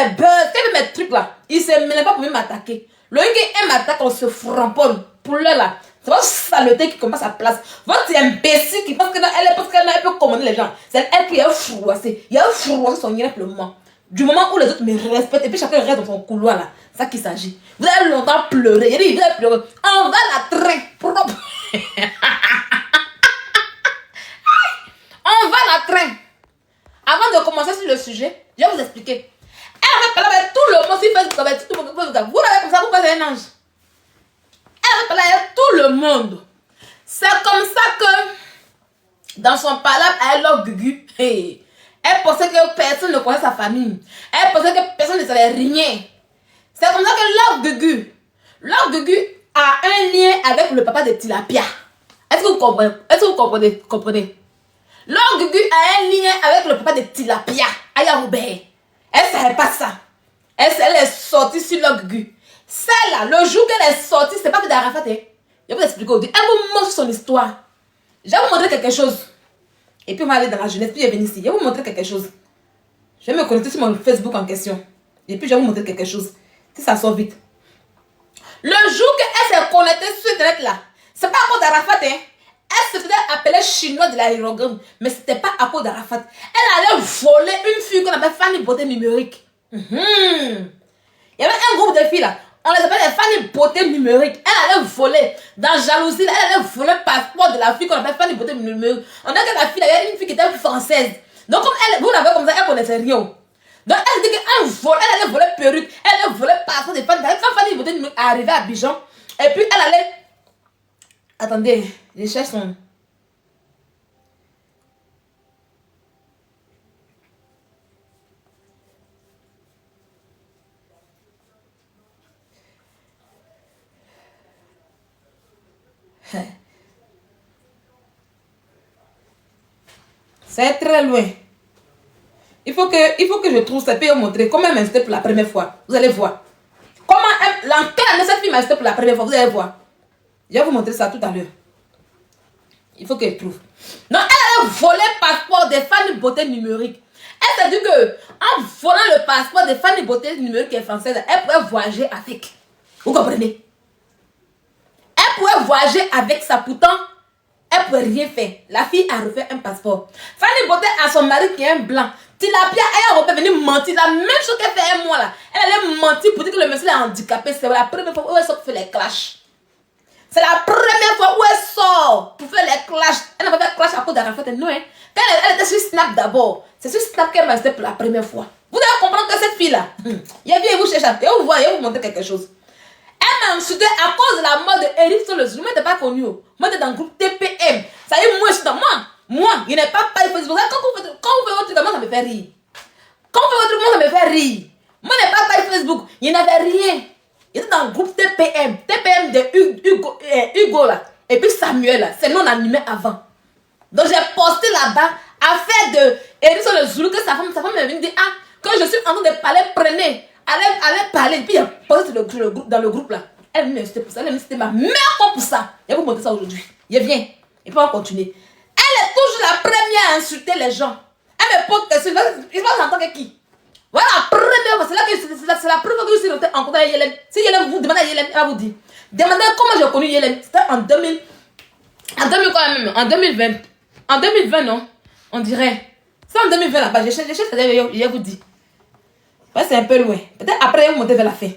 mes buzz, qu'elle fait mes trucs là. Il se mêle pas pour m'attaquer. Le gars, elle m'attaque, on se framponne. Pour l'heure là, c'est votre saleté qui commence à place. Votre imbécile qui pense qu'elle peut commander les gens. C'est elle qui est froissée. Il y a froissé son lien pour le moment. Du moment où les autres me respectent et puis chacun reste dans son couloir là, c'est ça qu'il s'agit. Vous avez longtemps pleuré. Il dit, vous avez pleuré. On va la traîner. On va la traîner. Avant de commencer sur le sujet, je vais vous expliquer. Elle va parler avec tout le monde sur Facebook, avec tout le monde. Vous l'avez comme ça, vous passez un ange. Elle va parler avec tout le monde. C'est comme ça que dans son palabre, elle a Gugu. Hey. Elle pensait que personne ne connaissait sa famille. Elle pensait que personne ne savait rien. C'est comme ça que Lord Gugu a un lien avec le papa de Tilapia. Est-ce que vous comprenez? Est-ce que vous comprenez? Lord Gugu a un lien avec le papa de Tilapia, Aya Robert. Elle ne savait pas ça. Elle est sortie sur Lord Gugu. Celle-là, le jour qu'elle est sortie, c'est pas que d'Arafat. Je vais vous expliquer aujourd'hui. Elle vous montre son histoire. Je vais vous montrer quelque chose. Et puis on va aller dans la jeunesse, puis je vais venir ici. Je vais vous montrer quelque chose. Je vais me connecter sur mon Facebook en question. Et puis je vais vous montrer quelque chose. Si ça sort vite. Le jour qu'elle s'est connectée sur Internet là, c'est pas à cause d'Arafat. Elle se faisait appeler chinois de l'aérogramme. Mais c'était pas à cause d'Arafat. Elle allait voler une fille qu'on appelle Fanny Beauté Numérique. Il y avait un groupe de filles là. On les appelle les Fanny Beauté Numérique. Elle allait voler. Dans jalousie, là, elle allait voler le passeport de la fille qu'on appelle Fanny Beauté Numérique. On a que la fille, il y avait une fille qui était française. Donc comme elle, vous l'avez comme ça, elle connaissait rien. Donc elle dit qu'elle allait voler perruque. Elle allait voler passeport de Fanny. Quand Fanny Beauté Numérique est arrivée à Abidjan, et puis elle allait... Attendez, je cherche son... C'est très loin. Il faut que je trouve ça. Puis vous montrer comment elle m'a insisté pour la première fois. Vous allez voir. Comment elle... Quelle année cette fille m'a insisté pour la première fois. Vous allez voir. Je vais vous montrer ça tout à l'heure. Il faut qu'elle trouve. Non, elle a volé le passeport des Fanny Beauté Numérique. Elle s'est dit que en volant le passeport des Fanny Beauté Numérique qui est française, elle pouvait voyager avec. Vous comprenez? Elle pouvait voyager avec ça. Pourtant, elle ne pouvait rien faire. La fille a refait un passeport. Fanny Beauté a son mari qui est un blanc. Tilapia, elle a venir mentir. La même chose qu'elle fait un mois là. Elle allait mentir pour dire que le monsieur est handicapé. C'est la première fois où elle sort pour faire les clashs. C'est la première fois où elle sort pour faire les clashs. Elle n'a pas fait clash à cause d'Arafat. Non, hein. Quand elle était sur Snap d'abord, c'est sur Snap qu'elle m'a resté pour la première fois. Vous devez comprendre que cette fille-là, il y a bien vous chercher. Et vous voyez, vous montrer quelque chose. Elle m'a insulté à cause de la mort de Eric sur le Zoom. Moi, je n'étais pas connu. Moi, j'étais dans le groupe TPM. Ça y est, moi, je suis dans moi, il n'est pas de Facebook. Quand vous faites votre truc, moi, ça me fait rire. Quand vous faites votre truc, moi, ça me fait rire. Moi, je n'ai pas de Facebook. Il n'y avait rien. Il était dans le groupe TPM. TPM de Hugo là. Et puis Samuel là. C'est non animé avant. Donc j'ai posté là-bas afin de Eric sur le Zoulou que sa femme m'est venue dire ah, quand je suis en train de parler, prenez. Allez parler. Et puis il a posté dans le groupe là. Elle m'a insisté pour ça. Elle m'a insisté ma meilleure fois pour ça. Je vais vous montrer ça aujourd'hui. Je viens. Et puis on va continuer. Elle est toujours la première à insulter les gens. Elle me pose question. Il va s'entendre que qui? Voilà la première fois. C'est la première fois que je suis en contact avec Yélène. Si Yélène vous demandez à Yélène, elle va vous dire. Demandez comment j'ai connu Yélène. C'était en 2000. En 2000 quand même. En 2020. En 2020 non. On dirait. C'est en 2020 là-bas. Je cherche, je vous dis. Ouais, c'est un peu loin. Peut-être après, je vais monter vers la fin.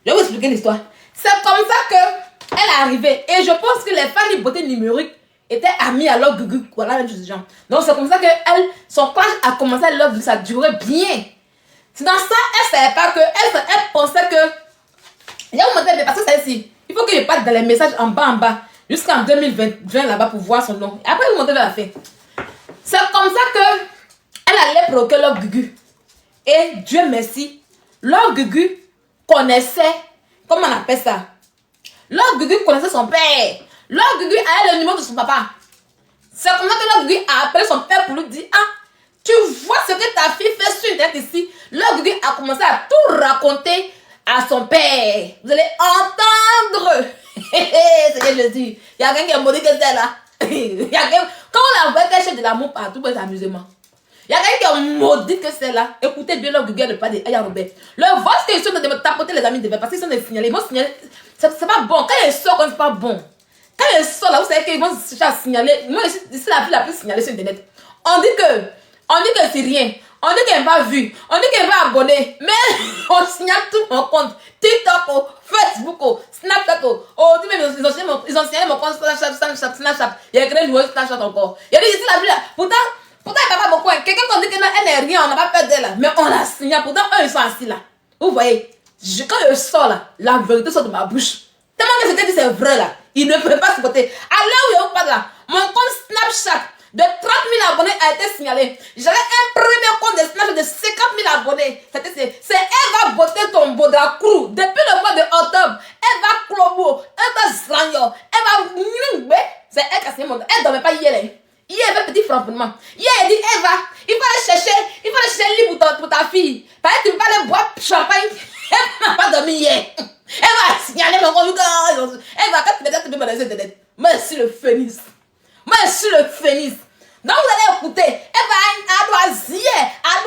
Je vais vous expliquer l'histoire. C'est comme ça qu'elle est arrivée. Et je pense que les Fanny Beauté Numérique étaient amies à leur Gugu. Voilà, même chose de genre. Donc c'est comme ça que son clash a commencé à leur Gugu. Ça durait bien. C'est dans ça, elle ne savait pas que. Elle pensait que. Je vais vous montrer, mais parce que c'est ici. Il faut que je parte dans les messages en bas. Jusqu'en 2020 là-bas pour voir son nom. Et après, je vais vous montrer vers la fin. C'est comme ça que. Elle allait provoquer leur Gugu. Et Dieu merci, leur Gugu connaissait, comment on appelle ça? Leur Gugu connaissait son père. Leur Gugu avait le numéro de son papa. C'est comme ça que leur Gugu a appelé son père pour lui dire ah, tu vois ce que ta fille fait sur Internet ici. Leur Gugu a commencé à tout raconter à son père. Vous allez entendre. C'est ce que je dis. Il y a quelqu'un qui est maudit que c'est là. Quand on la voit qu'elle cherche de l'amour partout, c'est amusement. Il y a quelqu'un qui est maudit que c'est là. Écoutez bien leur gueule de pas de Aya Robert. Le voice qu'ils sont de me tapoter les amis de parce qu'ils sont des signalés. Ils vont signaler. C'est pas bon. Quand ils sortent, c'est pas bon. Quand ils sortent là, vous savez qu'ils vont signaler. Moi, c'est la plus signalée sur Internet. On dit que c'est rien. On dit qu'elle n'est pas vue. On dit qu'elle va abonner. Mais on signale tout mon compte. TikTok, Facebook, Snapchat. On dit même ils ont signalé mon compte Snapchat. Il y a créé le nouveau Snapchat encore. Il y a dit ici la vie là. Pourtant, il n'y a pas beaucoup. Quelqu'un qui dit qu'elle n'est rien, on n'a pas peur d'elle là. Mais on la signale. Pourtant, eux, ils sont assis là. Vous voyez, quand je sors là, la vérité sort de ma bouche. Tellement que c'était dit c'est vrai là. Il ne peut pas se voter. À l'heure où il pas là, mon compte Snapchat de 30 000 abonnés a été signalé. J'avais un premier compte de Snapchat de 50 000 abonnés. C'est elle va voter ton beau de la crew. Depuis le mois de octobre, elle va Clobo, elle va Zranyo, elle va... C'est elle qui a signé mon... Elle ne dormait pas hier. Hier, elle avait petit frappement. Hier, elle dit, Eva, il faut aller chercher lit pour ta fille. Parce que tu ne peux pas aller boire champagne. Elle n'a pas dormi hier. Elle va signaler mon compte. Elle va, quand tu me dis, Internet. Merci le phénix. Merci le phénix. Donc vous allez écouter. Elle doit zier, elle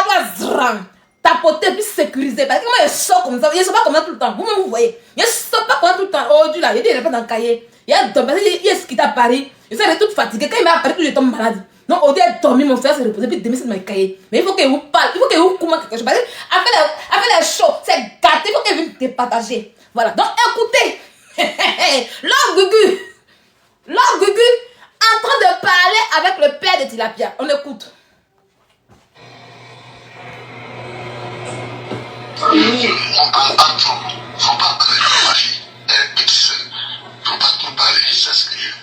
doit zram. Tapoter puis sécuriser. Parce que moi, je sors comme ça. Je ne sors pas comme ça tout le temps. Vous-même, vous voyez. Je ne sors pas comme ça tout le temps. Oh, Dieu là, il dit, il n'est pas dans le cahier. Il a dormi. Il est quitté à Paris. Je suis toute fatiguée. Quand il m'a appris que je tombe malade. Donc, au lieu de dormir, mon frère s'est reposé. Puis demain, c'est dans le cahier. Mais il faut qu'il vous parle. Il faut qu'il vous commande quelque chose. Parce que après les shows, c'est gâté. Il faut qu'il vienne te partager. Voilà. Donc, écoutez. L'homme Gugu, en train de parler avec le père de Tilapia. On écoute. Faut pas parler de magie. Petite sœur. Faut pas trop parler, c'est ce que je veux.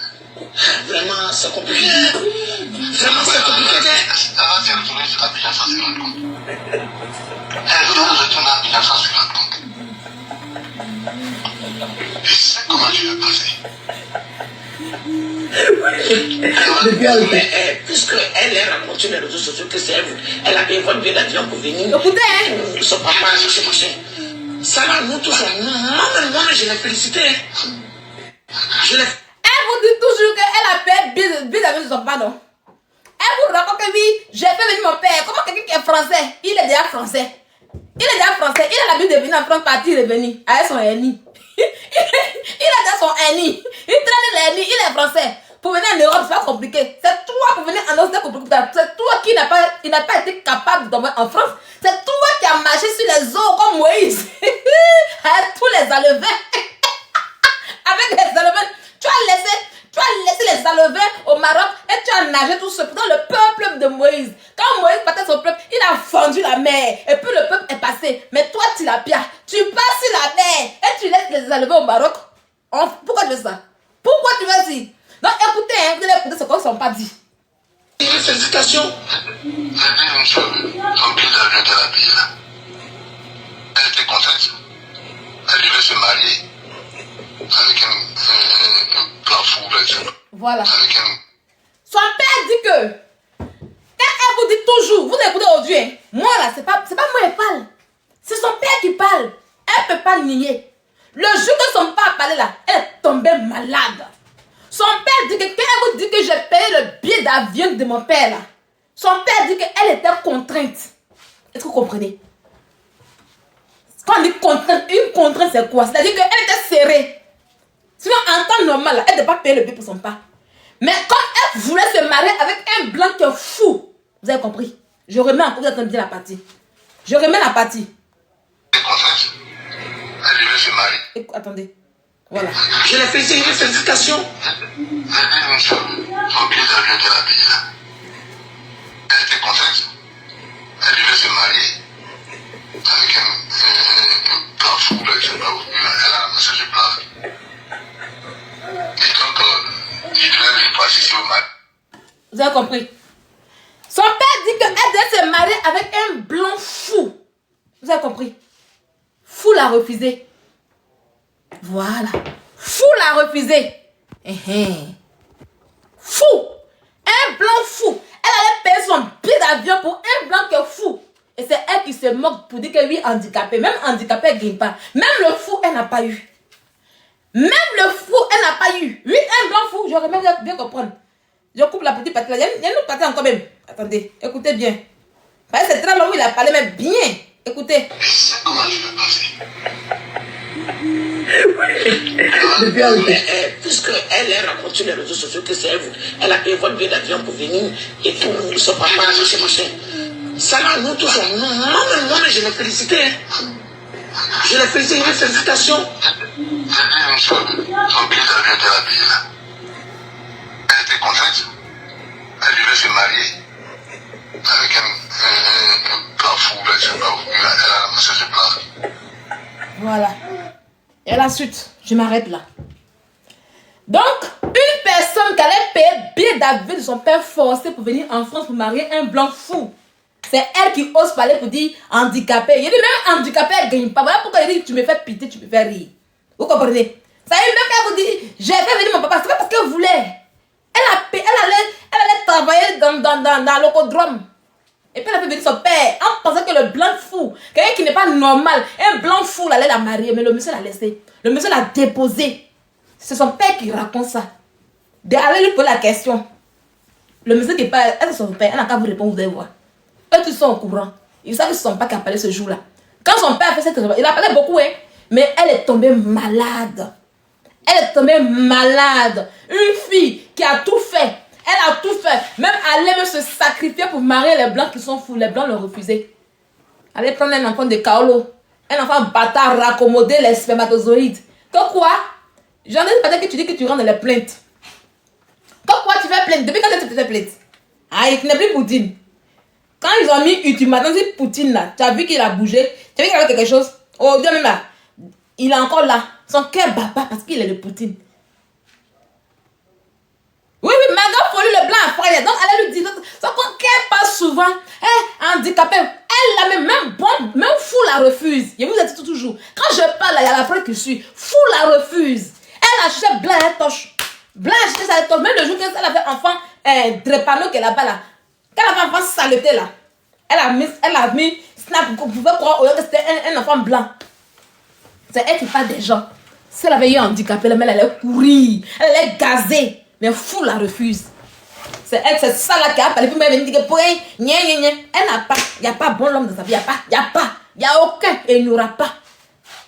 Vraiment, c'est compliqué. Vraiment, c'est compliqué. Elle va se retourner sur la 1950 compte. Elle va retourner à 1950 compte. Je sais comment je vais passer. Puisqu'elle est rencontrée les réseaux sociaux, que c'est elle a bien volé l'avion pour venir. Écoutez, son papa, ce machin. Ça va, nous tous, moi, je l'ai félicité. Elle vous dit toujours qu'elle a peur bien avec son papa, non? Elle vous raconte que oui, j'ai fait venir mon père. Comment quelqu'un qui est français? Il est déjà français. Il a l'habitude de venir en France, partir et revenir avec son ennemi. Il a déjà son ennemi. Il traîne l'ennemi, il est français. Pour venir en Europe, c'est pas compliqué. C'est toi pour venir en Europe, c'est compliqué. C'est toi qui n'a pas été capable d'envoyer en France. C'est toi qui as marché sur les eaux comme Moïse. Avec tous les alevins. Avec les alevins. Tu as laissé les alevins au Maroc et tu as nagé tout seul. Pourtant, le peuple de Moïse, quand Moïse partait son peuple, il a fendu la mer. Et puis le peuple est passé. Mais toi, Tilapia, tu passes sur la mer et tu laisses les alevins au Maroc. Pourquoi tu fais ça? Pourquoi tu fais ça? Donc écoutez, vous allez écouter ce qu'ils ne sont pas dit. Félicitations. J'ai dit une chose, son billet d'avion de la pays là. Elle était contente. Elle devait se marier avec un plan fou. Voilà. Son père dit que, quand elle vous dit toujours, vous écoutez aujourd'hui, hein, moi là, c'est pas moi qui parle. C'est son père qui parle. Elle ne peut pas nier. Le jour que son père parlait là, elle est tombée malade. Son père dit que quand elle vous dit que j'ai payé le billet d'avion de mon père là, son père dit qu'elle était contrainte. Est-ce que vous comprenez? Quand on dit contrainte, une contrainte c'est quoi? C'est-à-dire qu'elle était serrée. Sinon en temps normal, là, elle ne devait pas payer le billet pour son père. Mais quand elle voulait se marier avec un blanc qui est fou, vous avez compris? Je remets encore, vous attendez la partie. Je remets la partie. Elle devait se marier. Attendez. Voilà. Je l'ai fait une félicitations. J'ai dit une chose, son billet d'avion de la pays là. Elle était contente. Elle devait se marier avec un plan fou, là, je sais pas où. Elle a ramassé le plan. Et donc, il devait venir pour assister au mariage. Vous avez compris? Son père dit qu'elle devait se marier avec un blanc fou. Vous avez compris? Fou l'a refusé. Voilà. Fou l'a refusé. Fou. Un blanc fou. Elle allait payer son billet d'avion pour un blanc qui est fou. Et c'est elle qui se moque pour dire que oui, handicapé. Même handicapé, elle ne gagne pas. Même le fou, elle n'a pas eu. Même le fou, elle n'a pas eu. Oui, un blanc fou, j'aurais même bien comprendre. Je coupe la petite partie là. Il y a une autre partie encore même. Attendez, écoutez bien. C'est très long où il a parlé, mais bien. Écoutez. Je sais comment je vais passer. Puisque elle raconte sur les réseaux sociaux que c'est elle, elle a payé votre billet d'avion pour venir et tout, son papa, machin, machin. Ça là, nous tous, moi-même, je l'ai félicité. Je l'ai félicité, une félicitation. J'ai dit une chose, son billet d'avion était la payé là. Elle était contente. Elle devait se marier avec un plan fou, là, je sais pas où. Elle a ramassé ce plan. Voilà. Et la suite, je m'arrête là. Donc, une personne qui allait payer billet d'avion de son père forcé pour venir en France pour marier un blanc fou. C'est elle qui ose parler pour dire handicapé. Il dit même handicapé, elle ne gagne pas. Voilà pourquoi il dit tu me fais pitié, tu me fais rire. Vous comprenez? Ça y est, même quand vous dites j'ai fait venir mon papa, c'est pas parce qu'elle voulait. Elle allait travailler dans l'ocodrome. Et puis elle a fait venir son père en pensant que le blanc fou, quelqu'un qui n'est pas normal, un blanc fou allait la marier, mais le monsieur l'a laissé. Le monsieur l'a déposé. C'est son père qui raconte ça. Allez lui poser la question. Le monsieur qui parle, est-ce que son père, elle n'a qu'à vous répondre, vous allez voir. Eux tous sont au courant. Ils savent que c'est son père qui a parlé ce jour-là. Quand son père a fait cette réponse, il a parlé beaucoup, hein, mais elle est tombée malade. Elle est tombée malade. Une fille qui a tout fait. Elle a tout fait. Même aller même se sacrifier pour marier les blancs qui sont fous. Les blancs l'ont refusé. Aller prendre un enfant de Kaolo. Un enfant bâtard, raccommoder les spermatozoïdes. Que quoi? J'en ai pas que tu dis que tu rentres dans les plaintes. Que quoi tu fais plainte? Depuis quand tu te fais plainte? Ah, il n'est plus Poutine. Quand ils ont mis ultimatum, c'est Poutine là. Tu as vu qu'il a bougé? Tu as vu qu'il avait quelque chose? Oh Dieu même là. Il est encore là. Son cœur bat pas parce qu'il est le Poutine. Oui, Margot Folie le blanc après. Donc, elle lui dit, son cœur passe souvent. Handicapé. Elle la même fou la refuse. Je vous ai dit toujours. Quand je parle, il y a la preuve que je suis. Fou la refuse. Elle a acheté blanc, elle touche. Blanc a acheté sa touche. Même le jour qu'elle avait enfant, drépano qui est là-bas là. Quand elle avait enfant saleté là. Elle a mis snap. Vous pouvez croire que c'était un enfant blanc. C'est elle qui parle des gens. Si elle avait eu un handicapé, elle allait courir. Elle allait gazer. Mais fou la refuse. C'est elle, c'est ça là qui a parlé. Puis elle dit que pour elle, elle n'a pas. Il n'y a pas bon l'homme dans sa vie. Il n'y a aucun. Et il n'y aura pas.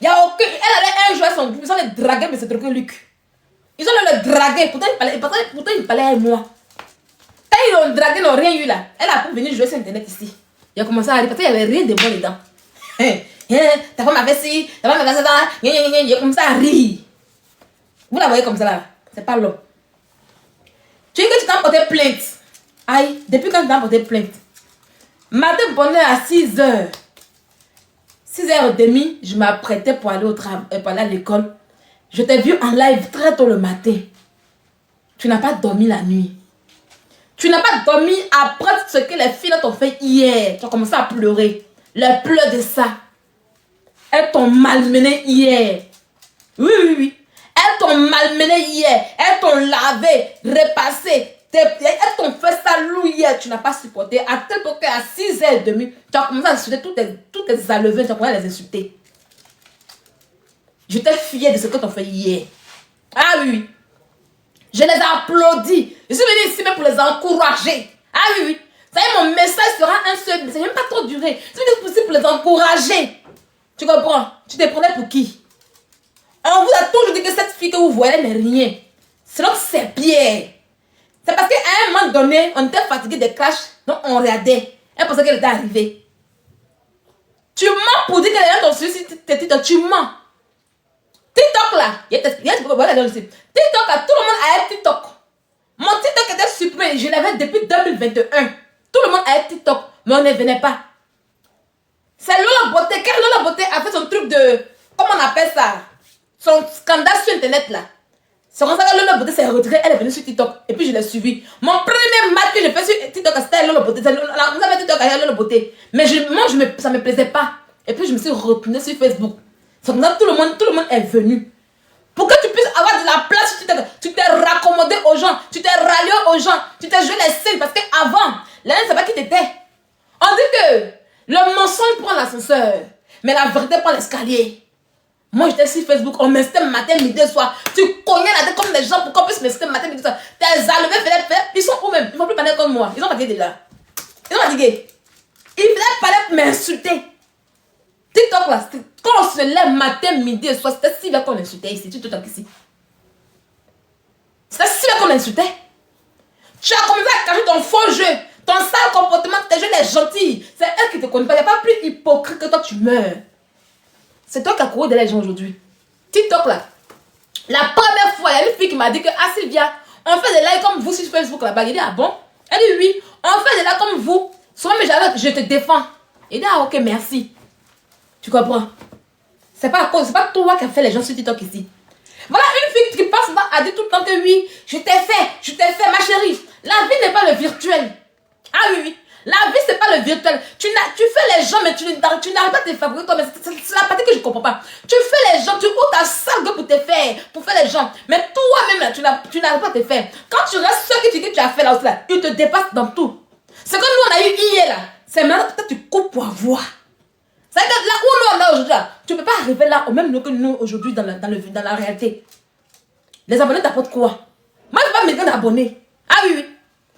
Il n'y a aucun. Elle allait un jour, ils ont le draguer, mais c'est trop que Luc. Ils ont le draguer. Pourtant, il parlait à moi. Quand ils l'ont dragué, ils n'ont rien eu là. Elle a pu venir jouer sur internet ici. Il a commencé à rire parce qu'il n'y avait rien de bon dedans. Ta femme a fait ci, ta femme a fait ça. Il a commencé à rire. Vous la voyez comme ça là. C'est pas l'homme. Tu dis que tu t'as porté plainte. Aïe, depuis quand tu t'as porté plainte? Matin bonheur à 6h. 6h30, je m'apprêtais pour aller au travail, pour aller à l'école. Je t'ai vu en live très tôt le matin. Tu n'as pas dormi la nuit. Tu n'as pas dormi après ce que les filles t'ont fait hier. Tu as commencé à pleurer. Les pleurs de ça. Elles t'ont malmené hier. Oui. Elles t'ont malmené hier. Elles t'ont lavé, repassé. Elles t'ont fait ça loup hier. Tu n'as pas supporté. À tel point qu'à 6h30, tu as commencé à insulter toutes tes alevins. Tu as commencé à les insulter. J'étais fière de ce que tu as fait hier. Ah oui. Je les ai applaudis. Je suis venue ici même pour les encourager. Ah oui. Ça y est, mon message sera un seul. Ça n'a même pas trop duré. Je suis venue pour les encourager. Tu comprends? Tu te prenais pour qui? On vous a toujours dit que cette fille que vous voyez n'est rien. Sinon, c'est Pierre. C'est parce qu'à un moment donné, on était fatigué des clashs, donc on regardait. Elle pensait qu'elle était arrivée. Tu mens pour dire que les gens t'ont suivi tes titres. Tu mens. TikTok là, TikTok là, tout le monde a un TikTok. Mon TikTok était supprimé, je l'avais depuis 2021. Tout le monde a un TikTok, mais on ne venait pas. C'est Lola Beauté. Quand Lola Beauté a fait son truc de, comment on appelle ça, son scandale sur internet là. C'est comme ça que Lola Beauté s'est retirée, elle est venue sur TikTok. Et puis je l'ai suivi. Mon premier match que j'ai fait sur TikTok, c'était Lola Beauté. Vous avez TikTok avec Lola Beauté. Mais ça ne me plaisait pas. Et puis je me suis retournée sur Facebook. C'est comme ça que tout le monde est venu. Pour que tu puisses avoir de la place, tu t'es raccommodé aux gens, tu t'es rallié aux gens, tu t'es joué les scènes. Parce qu'avant, les gens ne savaient pas qui t'étais. On dit que le mensonge prend l'ascenseur, mais la vérité prend l'escalier. Moi, j'étais sur Facebook, on m'insistait matin, midi, soir. Tu cognais la tête comme des gens pour qu'on puisse m'insister matin, midi, soir. Tes enlevés faisaient. Ils sont où même? Ils ne vont plus parler comme moi. Ils ont fatigué de là. Ils ont fatigué. Ils faisaient parler pour m'insulter. TikTok là, quand on se lève matin, midi et soir, c'était si bien qu'on insultait ici. Tu TikTok ici. C'était si bien qu'on insultait. Tu as commencé à cacher ton faux jeu, ton sale comportement, tes jeux, les gentils. C'est elle qui te connaît pas. Il n'y a pas plus hypocrite que toi, tu meurs. C'est toi qui as couru de les gens aujourd'hui. TikTok là. La première fois, il y a une fille qui m'a dit que, ah Sylvia, on fait des lives comme vous sur Facebook là-bas. Il dit, ah bon? Elle dit, oui, on fait des lives comme vous. Souvent, mais je te défends. Il dit, ah ok, merci. Tu comprends? C'est pas toi qui as fait les gens sur TikTok ici. Voilà une fille qui passe à dire tout le temps que oui, je t'ai fait, ma chérie. La vie n'est pas le virtuel. Ah oui, oui. La vie, c'est pas le virtuel. Tu fais les gens, mais tu n'arrives pas à te fabriquer toi. Mais c'est la partie que je ne comprends pas. Tu fais les gens, tu ouvres ta salle pour faire les gens. Mais toi-même, là, tu n'arrives pas à te faire. Quand tu restes ce que tu dis que tu as fait là aussi, là, ils te dépassent dans tout. C'est comme nous, on a eu hier, là. C'est maintenant que tu coupes pour avoir. C'est-à-dire que là où nous, on est aujourd'hui, là, tu ne peux pas arriver là au même niveau que nous, aujourd'hui, dans la réalité. Les abonnés t'apportent quoi? Moi, je ne vais pas me mettre d'abonnés. Ah oui, oui.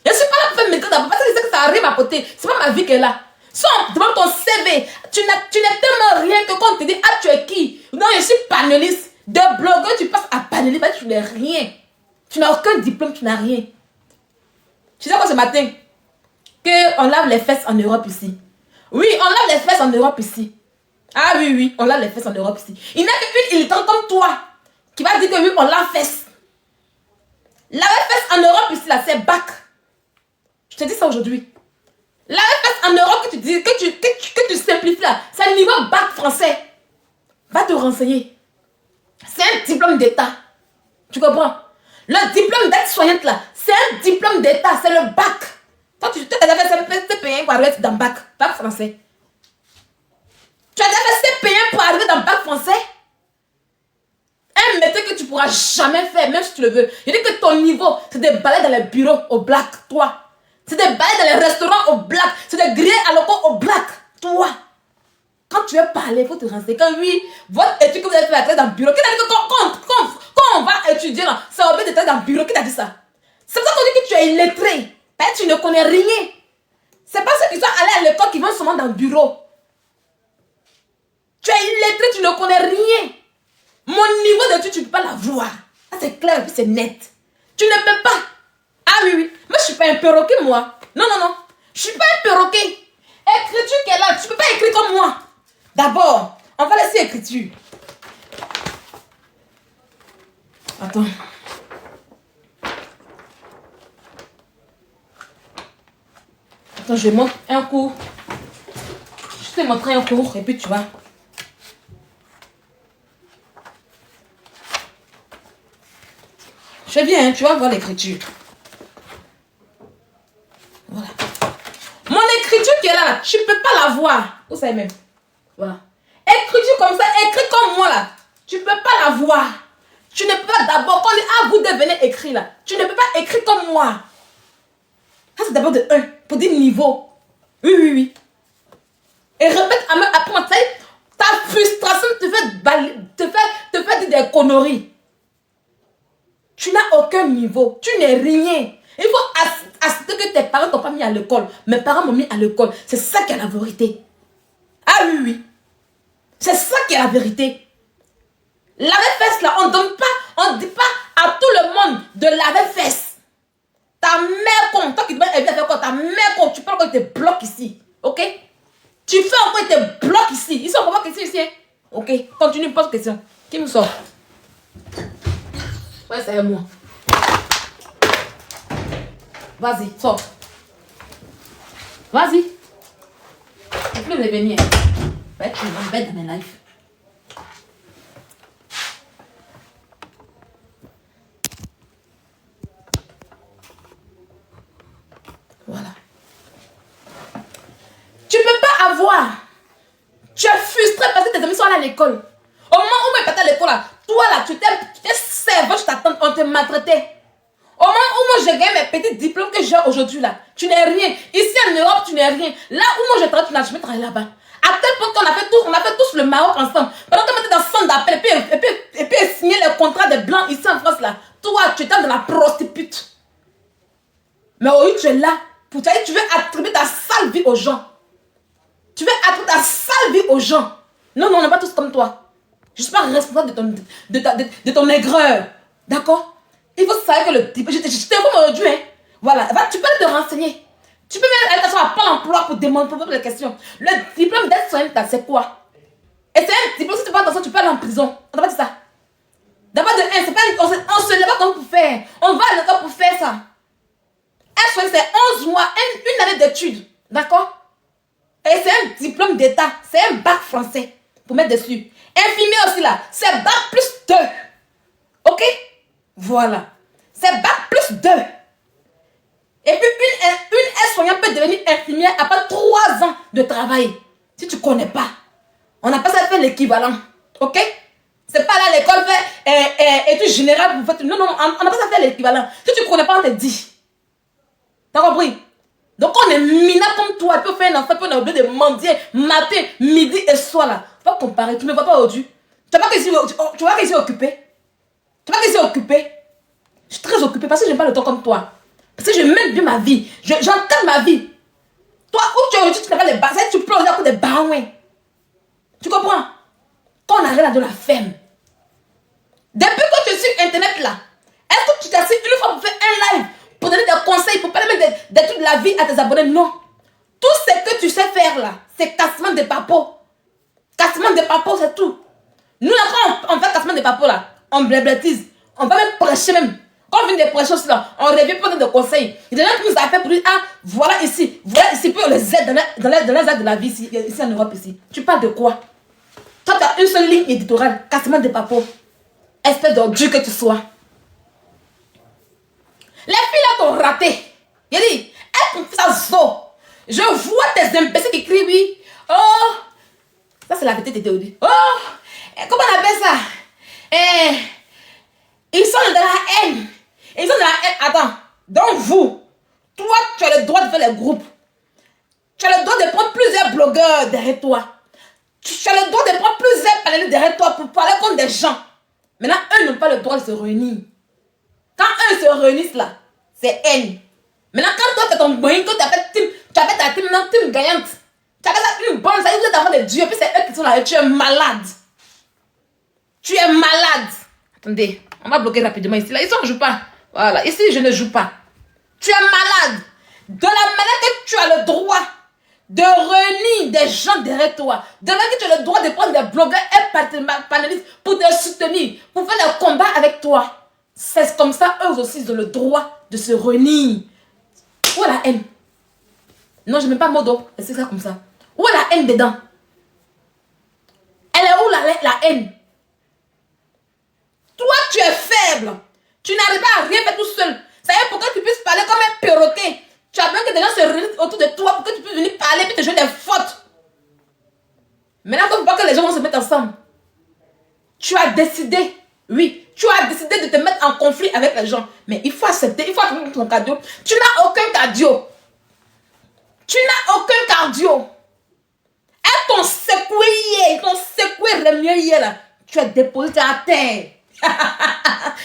Je ne suis pas là pour faire mes gars d'abord parce que je sais que ça arrive à côté. C'est pas ma vie qu'elle a. Si on demande ton CV, tu n'es tellement rien que quand on te dit, ah, tu es qui? Non, je suis panéliste. De blogueur, tu passes à panéliste, tu n'es rien. Tu n'as aucun diplôme, tu n'as rien. Tu sais quoi ce matin? Qu'on lave les fesses en Europe ici. Oui, on lave les fesses en Europe ici. Ah oui, oui, on lave les fesses en Europe ici. Il n'y a qu'une illettrante comme toi qui va dire que oui, on lave fesses. Laver fesses en Europe ici, là, c'est bac. Je te dis ça aujourd'hui. La FS en Europe que tu dis, que tu simplifies là, c'est un niveau bac français. Va te renseigner. C'est un diplôme d'État. Tu comprends? Le diplôme d'aide-soignante là, c'est un diplôme d'État, c'est le bac. Toi, tu as fait CP1 pour arriver dans le bac français. Tu as fait CP1 pour arriver dans le bac français? Un métier que tu ne pourras jamais faire, même si tu le veux. Je dis que ton niveau, c'est de balayer dans les bureaux au black, toi. C'est de balayer dans les restaurants au black. C'est de griller à l'eau au black, toi. Quand tu veux parler, il faut te renseigner. Quand oui, votre étude que vous avez fait dans le bureau, qui t'a dit que quand on va étudier là, c'est obligé d'être dans le bureau, qui t'a dit ça? C'est pour ça qu'on dit que tu es illettré. Tu ne connais rien. C'est pas ceux qui sont allés à l'école qui vont seulement dans le bureau. Tu es illettré, tu ne connais rien. Mon niveau d'étude, tu ne peux pas l'avoir. Ça, c'est clair, c'est net. Tu ne peux pas. Ah oui, oui. Moi, je ne suis pas un perroquet, moi. Non, non, non. Je ne suis pas un perroquet. Écriture qui est là, tu ne peux pas écrire comme moi. D'abord, on va laisser écriture. Attends. Attends, je montre un cours. Je te montrer un cours et puis tu vas. Je viens, hein, tu vas voir l'écriture. Voilà. Mon écriture qui est là, tu ne peux pas la voir. Vous savez même. Voilà. Écriture comme ça, écrit comme moi là. Tu ne peux pas la voir. Tu ne peux pas d'abord, quand on dit, ah, vous devenez écrit là. Tu ne peux pas écrire comme moi. Ça c'est d'abord de 1, pour dire niveau. Oui, oui, oui. Et répète à moi, après, ta frustration te fait dire des conneries. Tu n'as aucun niveau. Tu n'es rien. Il faut accepter que tes parents t'ont pas mis à l'école. Mes parents m'ont mis à l'école. C'est ça qui est la vérité. Ah oui, oui. C'est ça qui est la vérité. Laver fesses là, on ne dit pas à tout le monde de laver fesses. Ta mère con, toi qui te mets à faire quoi? Ta mère con, tu parles quand il te bloque ici. Ok? Tu fais encore, il te bloque ici. Ils sont comment ici? Ok? Continue, pose question. Qui me sort? Ouais, c'est moi. Vas-y, sors. Vas-y. Tu peux revenir. Ouais, tu m'embêtes dans mes lives. Voilà. Tu ne peux pas avoir. Tu es frustré parce que tes amis sont allés à l'école. Au moment où ils partaient à l'école, là, toi là, tu t'es servant, je t'attends, on te maltraitait. Au moment où moi j'ai gagné mes petits diplômes que j'ai aujourd'hui là, tu n'es rien. Ici en Europe, tu n'es rien. Là où moi je travaille, tu n'as jamais travaillé là-bas. À tel point qu'on a fait tous le Maroc ensemble. Pendant que tu étais dans centre d'appel et puis signer le contrat des blancs ici en France là. Toi, tu es dans la prostitute. Mais oui, tu es là. Tu veux attribuer ta sale vie aux gens. Tu veux attribuer ta sale vie aux gens. Non, on n'est pas tous comme toi. Je ne suis pas responsable de ton aigreur. D'accord? Il faut savoir que le type... Je t'informe aujourd'hui. Hein. Voilà. Tu peux te renseigner. Tu peux même aller à Pôle emploi pour demander les questions. Le diplôme d'aide-soignante, c'est quoi? Et c'est un diplôme, si tu vas dans ça, tu peux aller en prison. On t'a pas dit ça. D'abord de 1, c'est pas on se lève pas comme pour faire. On va à l'école pour faire ça. Aide-soignante, c'est 11 mois, une année d'études. D'accord? Et c'est un diplôme d'état. C'est un bac français. Pour mettre dessus. Infirmier aussi là. C'est bac plus 2. Ok? Voilà. C'est bac plus 2. Et puis une aide-soignante peut devenir infirmière après 3 ans de travail. Si tu ne connais pas. On n'a pas ça fait l'équivalent. Ok? C'est pas là l'école fait études générales pour faire. Non, on n'a pas ça fait l'équivalent. Si tu ne connais pas, on te dit. T'as compris? Donc on est minable comme toi. Tu peux faire un enfant, puis on a oublié de mendier matin, midi et soir là. Faut pas comparer. Tu ne me vois pas aujourd'hui. Tu vois que je suis occupé. Tu vois que je suis occupé. Je suis très occupée parce que je n'aime pas le temps comme toi. Parce que je mène bien ma vie. J'entends ma vie. Toi, où tu es aujourd'hui, tu n'as pas les bas. Tu plonges à coup des barouins. Tu comprends? Quand on arrive à de la ferme. Depuis que tu es sur Internet là, est-ce que tu t'assieds une fois pour faire un live, pour donner des conseils, pour parler de toute la vie à tes abonnés? Non. Tout ce que tu sais faire là, c'est cassement de papeaux. Cassement de papeaux, c'est tout. Nous, là, quand on fait cassement de papeaux là, on blablatise. On va même prêcher même. Quand on vient de prêcher aussi là, on revient pour donner des conseils. Il y a des gens qui nous appellent pour dire, ah, voilà ici, pour les aides dans les aides de la vie ici en Europe ici. Tu parles de quoi? Toi, tu as une seule ligne éditoriale, cassement de papeaux. Espèce d'ordure que tu sois. Les filles là t'ont raté. Il dit, elles t'ont fait ça zo. Je vois tes imbéciles qui écrivent, oui. Oh, ça c'est la vérité de Théodie. Oh, comment on appelle ça? Ils sont dans la haine. Ils sont dans la haine. Attends. Donc vous, toi, tu as le droit de faire les groupes. Tu as le droit de prendre plusieurs blogueurs derrière toi. Tu as le droit de prendre plusieurs panélistes derrière toi pour parler contre des gens. Maintenant, eux n'ont pas le droit de se réunir. Quand eux se réunissent là, c'est haine. Maintenant, quand toi, tu as ton moyen, quand tu appelles ta team, non, team gagnante. Tu appelles ça une bonne, ça veut dire que tu as de Dieu, puis c'est eux qui sont là et tu es malade. Tu es malade. Attendez, on va bloquer rapidement ici. Là, ici, on ne joue pas. Voilà, ici, je ne joue pas. Tu es malade. De la manière que tu as le droit de réunir des gens derrière toi. De la manière que tu as le droit de prendre des blogueurs et panélistes pour te soutenir, pour faire des combats avec toi. C'est comme ça, eux aussi, ils ont le droit de se réunir. Où est la haine? Non, je ne mets pas modo. C'est ça comme ça. Où est la haine dedans? Elle est où la haine? Toi, tu es faible. Tu n'arrives pas à rien faire tout seul. Ça y est, pour que tu puisses parler comme un perroquet. Tu as besoin que des gens se réunissent autour de toi pour que tu puisses venir parler et te jouer des fautes. Maintenant, il ne faut pas que les gens vont se mettre ensemble. Tu as décidé, oui, tu as décidé de te mettre en conflit avec les gens. Mais il faut accepter, il faut accepter ton cardio. Tu n'as aucun cardio. Tu n'as aucun cardio. Elles t'ont secoué le mieux hier là. Tu as déposé à terre.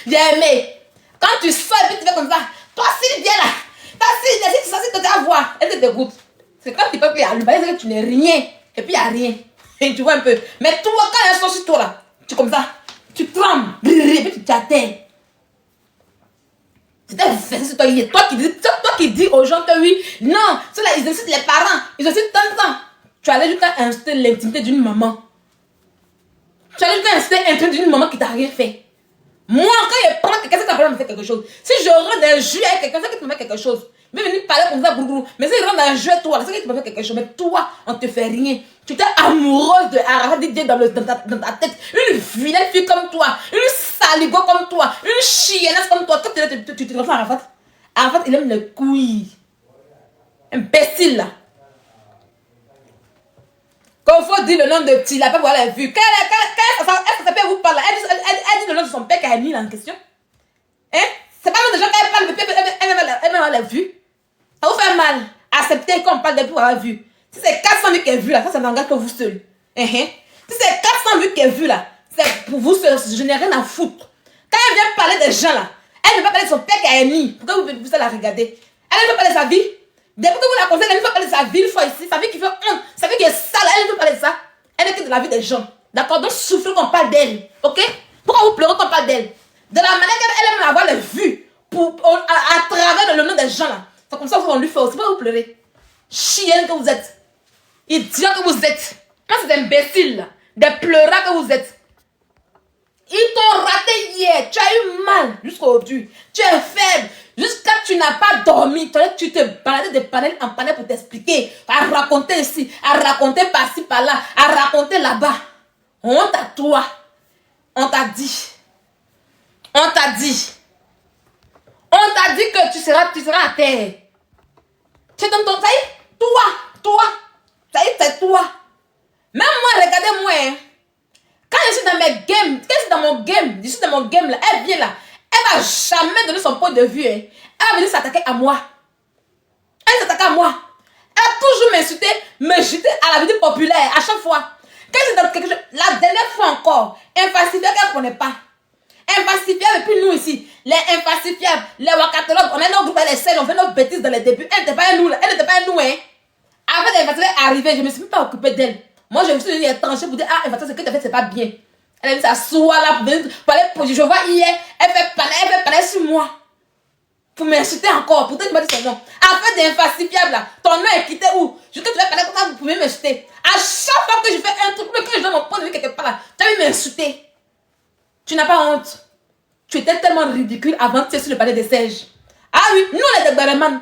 J'ai aimé. Quand tu sors et puis tu fais comme ça. Toi, si viens là. Toi, si viens, si tu sors, tu te voir. Elle te dégoûte. C'est quand tu peux plus allumer, c'est que tu n'es rien. Et puis il n'y a rien. Et tu vois un peu. Mais toi, quand elle sort sur toi là, tu es comme ça. Tu trembles. Et puis tu t'attends. C'est toi qui dis aux gens que oui. Non, ceux-là, ils incitent les parents. Ils incitent tant de temps. Tu allais jusqu'à inciter l'intimité d'une maman. Tu allais jusqu'à inciter l'intimité d'une maman qui t'a rien fait. Moi, quand je prends quelqu'un qui t'a me fait quelque chose, si je rentre dans un jeu avec quelqu'un qui me fait quelque chose, il va venir parler comme ça, bourou. Mais si je rentre dans un jeu, toi, c'est qui te fait quelque chose. Mais toi, on ne te fait rien. Tu t'es amoureuse de Arafat dans ta tête. Une vilaine fille comme toi, une saligo comme toi, une chiennasse comme toi. Quand tu te refais Arafat, Arafat, il aime les couilles. Imbécile là. Quand il faut dire le nom de Tila, pas voir la vue. Est-ce que ça peut vous parler? Elle dit le nom de son père qui a mis en question. Hein? C'est pas le nom de gens qui parle de père, elle va la vue. Ça vous fait mal. Acceptez qu'on parle depuis avoir vu. Si c'est 400 vues qu'elle a vu là, ça n'engage que vous seul. Si c'est 400 vues qu'elle a vu là, C'est pour vous, je n'ai rien à foutre. Quand elle vient parler des gens là, elle ne veut pas parler de son père qui a émis. Pourquoi vous pouvez la regarder? Elle ne veut pas parler de sa vie. Depuis que vous la conseillez, elle ne veut pas parler de sa vie une fois ici. Sa vie qui fait honte, sa vie qui est sale, elle ne veut pas parler de ça. Elle est que de la vie des gens. D'accord? Donc souffrez qu'on parle d'elle. Ok? Pourquoi vous pleurez qu'on parle d'elle? De la manière qu'elle aime avoir les vues à travers le nom des gens là. C'est comme ça qu'on lui fait aussi. Pourquoi vous pleurez? Chienne que vous êtes. Idiot que vous êtes. Quand c'est imbécile là, des pleurants que vous êtes. Ils t'ont raté hier. Tu as eu mal jusqu'aujourd'hui. Tu es faible. Jusqu'à tu n'as pas dormi. Tu te baladais de panel en panel pour t'expliquer. À raconter ici. À raconter par-ci, par-là. À raconter là-bas. Honte à toi. On t'a dit. On t'a dit. On t'a dit que tu seras à terre. Tu t'entends ça? Toi. Ça y est, c'est toi. Même moi, regardez-moi. Hein. Quand je suis dans mes games, je suis dans mon game là, elle vient là, elle va jamais donner son point de vue. Hein. Elle va venir s'attaquer à moi. Elle s'attaque à moi. Elle va toujours m'insulter, me jeter à la vie populaire, à chaque fois. Quand je suis dans quelque chose, la dernière fois encore, infalsifiable qu'elle ne connaît pas. Infalsifiable, et puis nous ici, les infalsifiables, les wakatologues, on est nos groupes, les selles, on fait nos bêtises dans les débuts. Elle n'était pas à nous, hein. Avant l'infalsifiable arriver, je ne me suis même pas occupée d'elle. Moi, je me suis dit, tranché pour dire, ah, infalsifiable, ce que tu as fait, c'est pas bien. Elle a dit, s'asseoir là, pour aller, je vois hier, elle fait parler sur moi. Pour m'insulter encore, pourtant tu m'as dit son nom. Afin d'infalsifiable là, ton nom est quitté où? Je te vais parler comme ça, vous pouvez m'insulter. À chaque fois que je fais un truc, même quand je donne mon point de vue quelque part là, tu as vu m'insulter. Tu n'as pas honte. Tu étais tellement ridicule avant que tu es sur le palais des Serges. Ah oui, nous on est des barman.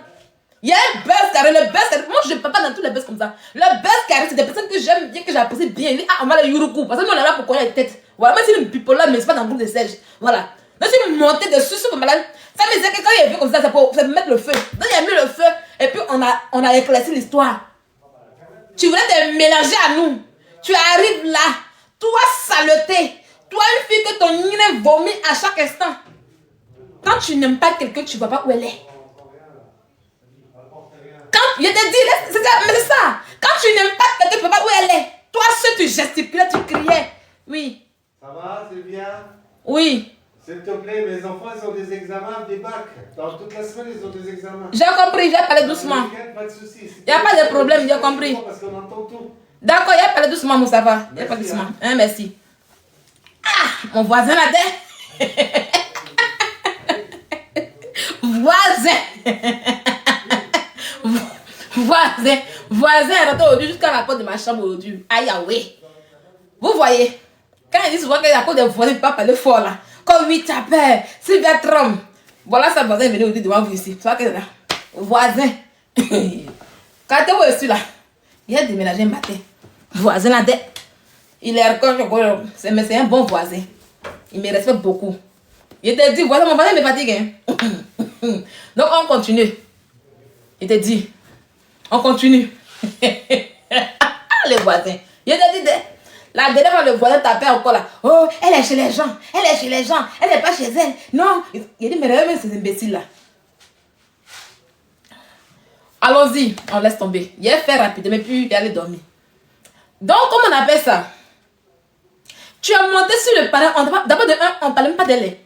Il y a un buzz carré, le buzz carré. Moi je ne parle pas dans tous les buzz comme ça. Le buzz carré, c'est des personnes que j'aime bien, que j'apprécie bien. Il dit, ah, on va le Yuruku. Parce que nous on est là pour connaître les têtes. Voilà, même si le bipolar, mais c'est pas dans le groupe des Serges. Voilà. Donc si vous montez dessus, sur le malade, ça me disait que quand il est vu comme ça, c'est pour mettre le feu. Donc il a mis le feu, et puis on a éclairci l'histoire. Tu voulais te mélanger à nous. Tu arrives là, toi saleté. Toi, une fille que ton nez vomit à chaque instant. Quand tu n'aimes pas quelqu'un, tu ne vois pas où elle est. Quand je te dis, mais c'est ça. Quand tu n'aimes pas quelqu'un, tu ne vois pas où elle est. Toi, seul, tu gesticulais, tu criais. Oui. Ça va, Sylvia? Oui. S'il te plaît, mes enfants, ils ont des examens, des bacs. Dans toute la semaine, ils ont des examens. J'ai compris, j'ai parlé doucement. Pas de soucis. Il n'y a pas de problème, j'ai compris. Parce qu'on entend tout. D'accord, il y a parlé doucement, Moussafa. Il y a parlé doucement. Hein, merci. Ah, mon voisin là-dedans. Voisin est rentré aujourd'hui jusqu'à la porte de ma chambre aujourd'hui. Aïe, aïe. Vous voyez, quand ils disent souvent qu'il y a cause des voisins, ils ne peuvent pas parler fort là. Comme oui, tu as peur, Sylvia Trump. Voilà, sa voisin est venu aujourd'hui devant vous ici. Tu vois que là, voisin. Quand tu es ici là, il a déménagé un matin. Voisin là-dedans. Il est encore, c'est un bon voisin. Il me respecte beaucoup. Il te dit, voilà, mon voisin me fatigue. Hein? Donc, on continue. Il te dit, on continue. Les voisins. Il te dit, la dernière fois, le voisin tapait encore là. Oh, elle est chez les gens. Elle est chez les gens. Elle n'est pas chez elle. Non. Il dit, mais regarde ces imbéciles là. Allons-y, on laisse tomber. Il a fait rapidement, puis il allait dormir. Donc, comment on appelle ça? Tu es monté sur le panel. D'abord, on ne parlait même pas d'elle.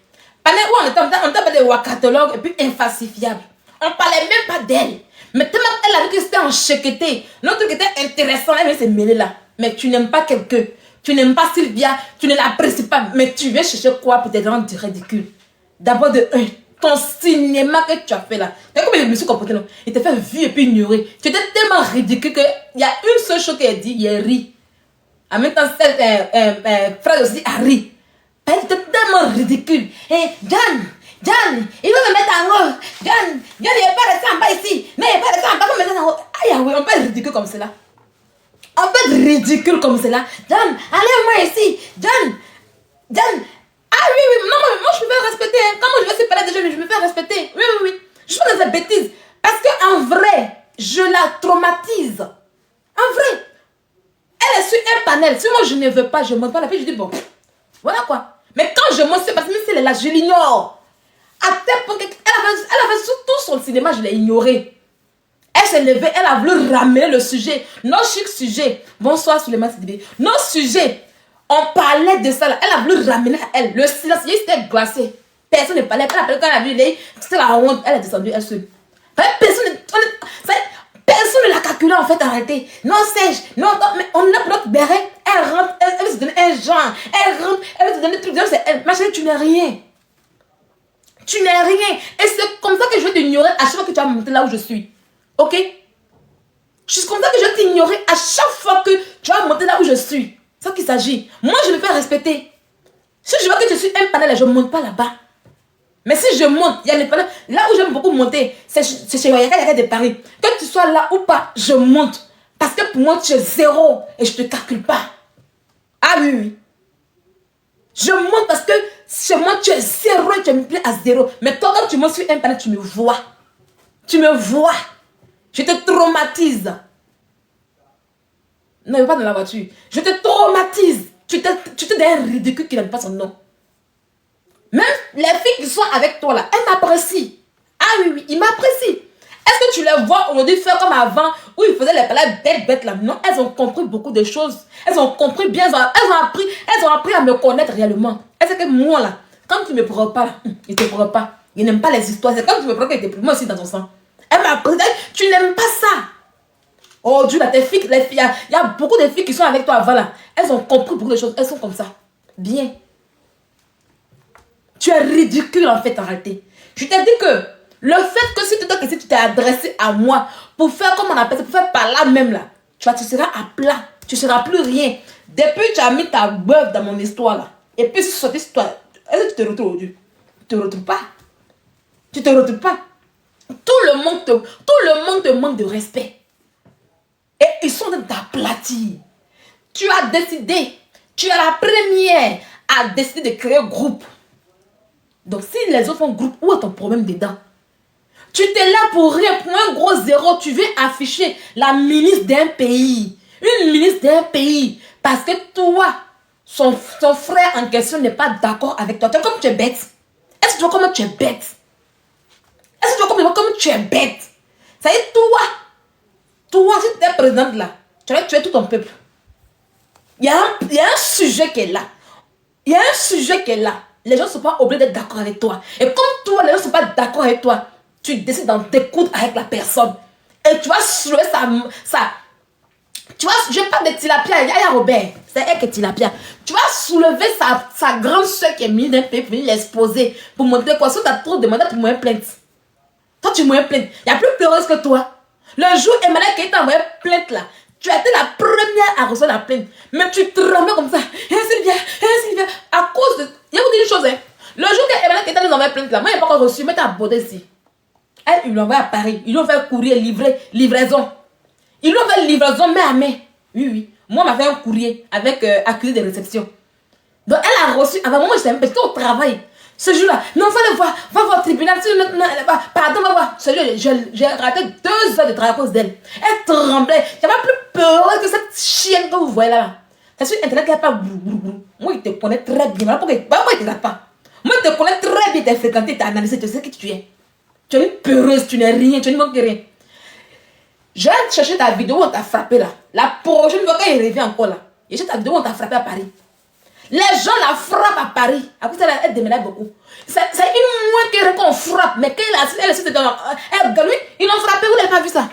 Panel où on était des wakatologues et puis infalsifiables. On ne parlait même pas d'elle. Mais tellement elle a vu que c'était enchaîqueté. L'autre truc était intéressant. Elle s'est mêlée là. Mais tu n'aimes pas quelqu'un. Tu n'aimes pas Sylvia. Tu ne l'apprécies pas. Mais tu viens chercher quoi pour te rendre ridicule? D'abord ton cinéma que tu as fait là. Tu vois comment je me suis comporté là? Il t'a fait vu et puis ignoré. Tu étais tellement ridicule qu'il y a une seule chose qu'elle dit. Il rit. En même temps, frère aussi a ri. Elle était tellement ridicule. Et John, il va me mettre en haut. John, il n'est pas resté en bas ici. Mais il n'est pas resté en bas pour me mettre en haut. Aïe, oui, on peut être ridicule comme cela. On peut être ridicule comme cela. John, allez-moi ici. John. Ah oui, non, moi je me fais respecter. Hein. Comment je vais se parler des jeunes, je me fais respecter. Oui. Je fais des bêtises. Parce qu'en vrai, je la traumatise. En vrai. Elle est sur un panel. Si moi je ne veux pas, je ne monte pas la fille, je dis bon. Voilà quoi. Mais quand je monte, c'est parce que si elle est là, je l'ignore. À tel point qu'elle avait surtout son cinéma, je l'ai ignoré. Elle s'est levée, elle a voulu ramener le sujet. Nos chic sujets. Bonsoir Souleymane Sidibé. Nos sujets. On parlait de ça là. Elle a voulu ramener à elle. Le silence, c'était glacé. Personne ne parlait. Quand elle a vu, c'était la honte. Elle est descendue, elle seule. Personne ne l'a calculé en fait en réalité. Non, Serge, non, mais on a bloqué Béret. Elle rentre, elle veut se donner un genre. Elle rentre, elle veut se donner des trucs. C'est elle. Ma chérie, tu n'es rien. Tu n'es rien. Et c'est comme ça que je vais t'ignorer à chaque fois que tu vas monter là où je suis. Ok? C'est comme ça que je vais t'ignorer à chaque fois que tu vas monter là où je suis. C'est ça qu'il s'agit. Moi, je me fais respecter. Si je vois que je suis un panel, je ne monte pas là-bas. Mais si je monte, il y a les panels. Là où j'aime beaucoup monter, c'est chez Yaka de Paris. Que tu sois là ou pas, je monte. Parce que pour moi, tu es zéro et je ne te calcule pas. Ah oui, oui. Je monte parce que chez moi, tu es zéro et tu es multiplié à zéro. Mais toi, quand tu montes sur un panel, tu me vois. Tu me vois. Je te traumatise. Non, il ne va pas dans la voiture. Je te traumatise. Tu te donnes un ridicule qui n'a pas son nom. Même les filles qui sont avec toi là, elles m'apprécient. Ah oui, oui, ils m'apprécient. Est-ce que tu les vois aujourd'hui faire comme avant, où ils faisaient les palais bêtes là? Non, elles ont compris beaucoup de choses. Elles ont compris bien, elles ont appris à me connaître réellement. Est-ce que moi là, quand tu ne me prends pas là, ils ne te prennent pas. Ils n'aiment pas les histoires. C'est quand tu me prends qu'ils te prennent moi aussi dans ton sang. Elle m'a appris, tu n'aimes pas ça. Oh Dieu, là, tes filles, il y a beaucoup de filles qui sont avec toi avant là. Elles ont compris beaucoup de choses. Elles sont comme ça. Bien. Tu es ridicule en fait en réalité. Je t'ai dit que le fait que si tu t'es adressé à moi pour faire comme on appelle ça, pour faire par là même là, tu seras à plat. Tu ne seras plus rien. Depuis tu as mis ta bœuf dans mon histoire là. Et puis sur cette histoire, est-ce que tu te retrouves aujourd'hui? Tu ne te retrouves pas. Tu ne te retrouves pas. Tout le monde te manque de respect. Et ils sont dans ta platine. Tu as décidé, tu es la première à décider de créer un groupe. Donc si les autres font groupe, où est ton problème dedans? Tu t'es là pour rien, pour un gros zéro. Tu viens afficher la ministre d'un pays. Une ministre d'un pays. Parce que toi, son frère en question n'est pas d'accord avec toi. Tu vois comme tu es bête. Est-ce que tu vois comment tu es bête? Est-ce que tu vois comment tu es bête? Ça y est, toi, si tu es présidente là, tu vas tuer tout ton peuple. Il y a un sujet qui est là. Il y a un sujet qui est là. Les gens ne sont pas obligés d'être d'accord avec toi. Et comme toi, les gens ne sont pas d'accord avec toi, tu décides d'en découdre avec la personne. Et tu vas soulever sa tu vois, je parle de Tilapia, il y a Robert, c'est elle qui est Tilapia. Tu vas soulever sa grande soeur qui est mise d'un pays pour venir l'exposer, pour montrer quoi. Si tu as trop demandé pour moi plainte. Toi, tu m'as plainte. Il n'y a plus pleureuse que toi. Le jour Emmanuel qui t'a envoyé plainte là, tu as été la première à recevoir la plainte. Mais tu tremblais comme ça. Sylvia, à cause de... Il y a vous dire une chose, hein. Le jour que Emmanuel qui t'a envoyé plainte là, moi, je n'ai pas encore reçu, mais tu as abordé ici. Elle, ils l'ont envoyé à Paris. Ils l'ont fait courrier, livraison. Ils l'ont fait livraison main à main. Oui, oui. Moi, on m'a fait un courrier avec accusé de réception. Donc, elle a reçu... Avant moi, j'étais au travail. Ce jour-là, non, va le voir. Va voir au tribunal. Pardon, va voir. Ce jour, j'ai raté 2 heures de travail à cause d'elle. Elle tremblait. J'avais plus peur que cette chienne que vous voyez là. C'est sur Internet qu'elle parle. Moi, il te connaît très bien. Moi, il ne te pas. Moi, il te connaît très bien. Tu as fréquenté, tu as analysé. Tu sais qui tu es. Tu es une peureuse. Tu n'es rien. Tu ne manques rien. Je vais chercher ta vidéo où on t'a frappé là. La prochaine fois qu'il revient encore là. Je cherche ta vidéo où on t'a frappé à Paris. Les gens la frappent à Paris. À cause de elle déménage beaucoup. C'est une moins qu'on frappe. Mais quand elle est dans lui, ils l'ont frappé. Vous n'avez pas vu ça?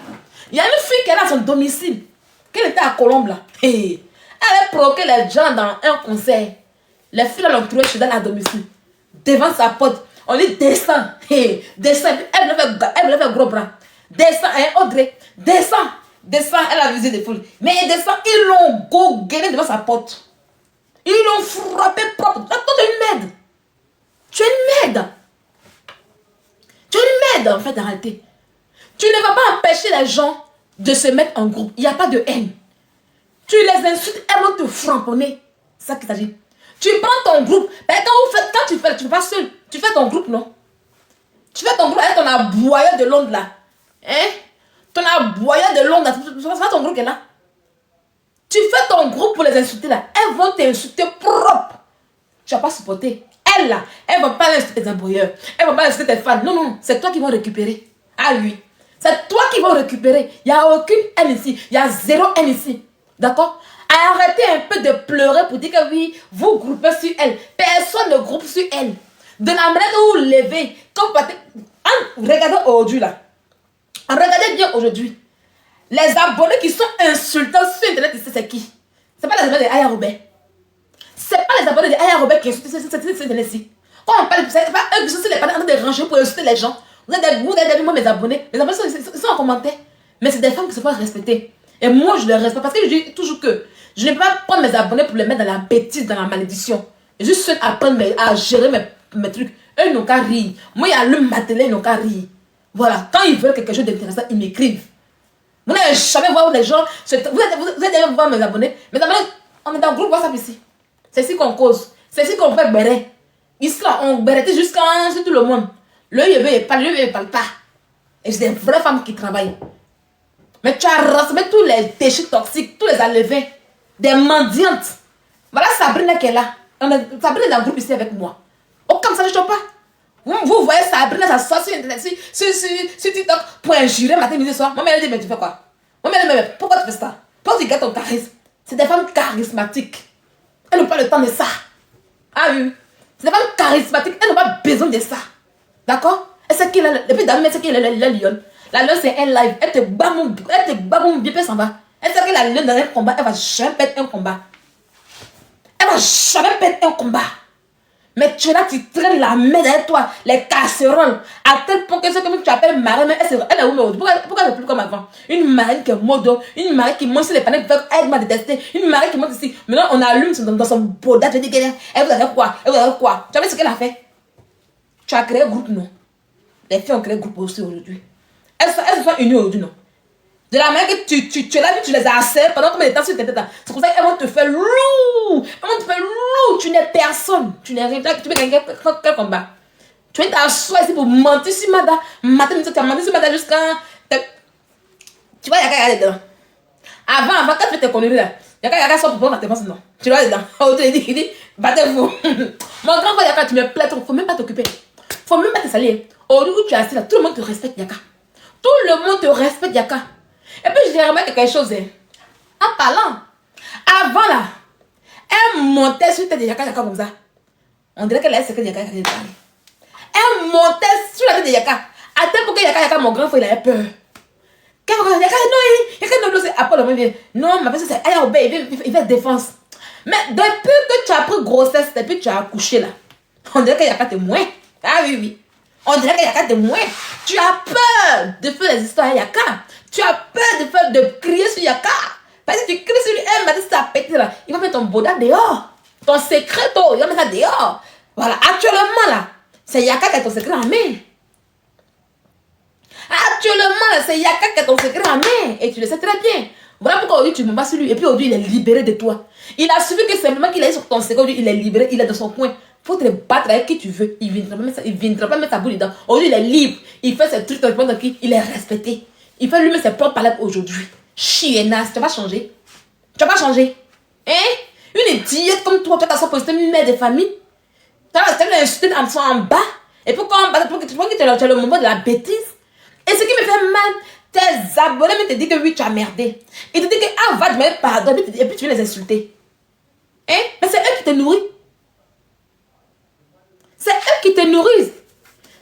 Il y a une fille qui est à son domicile. Qu'elle était à Colombe là. Elle a provoqué les gens dans un concert. Les filles l'ont trouvé chez elle à domicile. Devant sa porte. On dit descends. Descends. Elle me fait gros bras. Descends, Audrey. Descends. Elle a visé des foules. Mais elle descend. Ils l'ont gaugué devant sa porte. Ils l'ont frappé propre. Toi, tu es une merde. Tu es une merde. Tu es une merde, en fait, en réalité. Tu ne vas pas empêcher les gens de se mettre en groupe. Il n'y a pas de haine. Tu les insultes, elles vont te framponner. C'est ça qu'il s'agit. Tu prends ton groupe. Ben, quand tu fais, tu ne fais pas seul. Tu fais ton groupe, non? Tu fais ton groupe avec ton aboyeur de Londres, là. Hein? Ton aboyeur de Londres, c'est pas ton groupe qui est là. Tu fais ton groupe pour les insulter là. Elles vont t'insulter propre. Tu vas pas supporter. Elle là, elle va pas insulter tes aboyeurs. Elle va pas insulter tes fans. Non, non, c'est toi qui vas récupérer. Ah oui. C'est toi qui vas récupérer. Il n'y a aucune haine ici. Il y a 0 haine ici. D'accord? Arrêtez un peu de pleurer pour dire que oui, vous groupez sur elle. Personne ne groupe sur elle. De la manière où vous levez, quand vous partez, regardez aujourd'hui là. Regardez bien aujourd'hui. Les abonnés qui sont insultants sur Internet, c'est qui? C'est pas les abonnés de Aya Robert. C'est pas les abonnés de Aya Robert qui insultent sur Internet-ci. Quand on parle, c'est pas eux qui sont sur les panneaux en train de ranger pour insulter les gens. Vous avez vu moi mes abonnés. Les abonnés sont en commentaire. Mais c'est des femmes qui se font respecter. Et moi je les respecte parce que je dis toujours que je ne peux pas prendre mes abonnés pour les mettre dans la bêtise, dans la malédiction. Et juste seul apprendre à gérer mes trucs. Eux ils n'ont qu'à rire. Moi il y a le matin, ils n'ont qu'à rire. Voilà. Quand ils veulent quelque chose d'intéressant, ils m'écrivent. Vous n'allez jamais voir les gens. Vous allez voir mes abonnés. Mes abonnés, on est dans le groupe WhatsApp ici. C'est ici qu'on cause. C'est ici qu'on fait béret. Ici là, on béretait jusqu'à tout le monde. Le il parle pas. Et c'est des vraies femmes qui travaillent. Mais tu as rassemblé tous les déchets toxiques, tous les enlevés, des mendiantes. Voilà Sabrina qui est là. Sabrina est dans le groupe ici avec moi. Oh, comme ça, je ne sais pas. Vous voyez Sabrina, ça sort sur Internet, sur TikTok, pour injurer matin, midi, soir. Moi, elle dit, mais tu fais quoi? Moi, elle dit, mais pourquoi tu fais ça? Pourquoi tu gardes ton charisme? C'est des femmes charismatiques. Elles n'ont pas le temps de ça. Ah oui. C'est des femmes charismatiques. Elles n'ont pas besoin de ça. D'accord? Et c'est qui là? Depuis d'abord, c'est qui la lionne? La lionne, c'est un live. Elle te bat mon bien, puis elle s'en va. Elle sait que la lionne dans un combat, elle va jamais perdre un combat. Elle va jamais perdre un combat. Mais tu es là, tu traînes la main derrière toi, les casseroles, à tel point que ce que tu appelles marraine, elle est où, mais pourquoi elle n'est plus comme avant? Une marraine qui est modo, une marraine qui monte sur les panneaux, elle m'a détesté, une marraine qui monte ici. Maintenant, on allume dans son boda, tu dis qu'elle vous avez quoi? Elle vous avez quoi? Tu as vu ce qu'elle a fait? Tu as créé un groupe, non? Les filles ont créé un groupe aussi aujourd'hui. Elles se sont unies aujourd'hui, non? De la manière que tu l'as vu, tu les as harcèles pendant combien de temps sur tes têtes. C'est pour ça qu'elles vont te faire lourd. Elles vont te faire lourd. Tu n'es personne. Tu n'es rien. Tu veux gagner quel combat? Tu viens t'asseoir ici pour mentir sur Mada. Matin, tu as menti sur Mada jusqu'à... Tu vois, il y a qu'à aller dedans. Avant, quand tu fais tes conneries là, il y a qu'à sortir pour prendre la défense, non. Tu vois dedans. Oh, tu il dit, battez-vous. Mon grand frère, Yaka, tu me plais trop. Il ne faut même pas t'occuper. Il ne faut même pas te salir. Aujourd'hui où tu es assis là, tout le monde te respecte, Yaka. Tout le monde te respecte, Yaka. Et puis je vais remettre quelque chose. En parlant, avant là, elle montait sur tête de Yaka comme ça. On dirait qu'elle a ce que Yaka qui parle. Elle montait sur la tête de Yaka. À tel point que Yaka, mon grand frère, il avait peur. Yaka, non, c'est après le même. Non, ma personne, c'est Aya Obey, il fait défense. Mais depuis que tu as pris grossesse, depuis que tu as accouché là, on dirait que Yaka te moins. Ah oui, oui. On dirait que Yaka te moins. Tu as peur de faire des histoires à Yaka. Tu as peur de crier sur Yaka. Parce que tu cries sur lui, elle m'a dit ça a pété là. Il va mettre ton boda dehors. Ton secret, il va mettre ça dehors. Voilà, actuellement là, c'est Yaka qui a ton secret en main. Actuellement là, c'est Yaka qui a ton secret en main. Et tu le sais très bien. Voilà pourquoi aujourd'hui tu me bats sur lui. Et puis aujourd'hui il est libéré de toi. Il a suffi que simplement qu'il est sur ton secret, il est libéré, il est dans son coin. Faut te battre avec qui tu veux. Il ne viendra pas mettre sa boule dedans. Aujourd'hui il est libre. Il fait ses trucs dans qui il est respecté. Il fait lui-même ses propres palabres aujourd'hui. Chienasse, tu vas changer. Tu vas changer. Hein? Une idiote comme toi, tu as posé une mère de famille. Tu as insulté en en bas. Et pourquoi en bas? Tu vois que tu as le moment de la bêtise. Et ce qui me fait mal, tes abonnés te disent que oui, tu as merdé. Ils te disent que ah, va te demander pardon. Et puis tu viens les insulter. Hein? Mais c'est eux qui te nourrissent. C'est eux qui te nourrissent.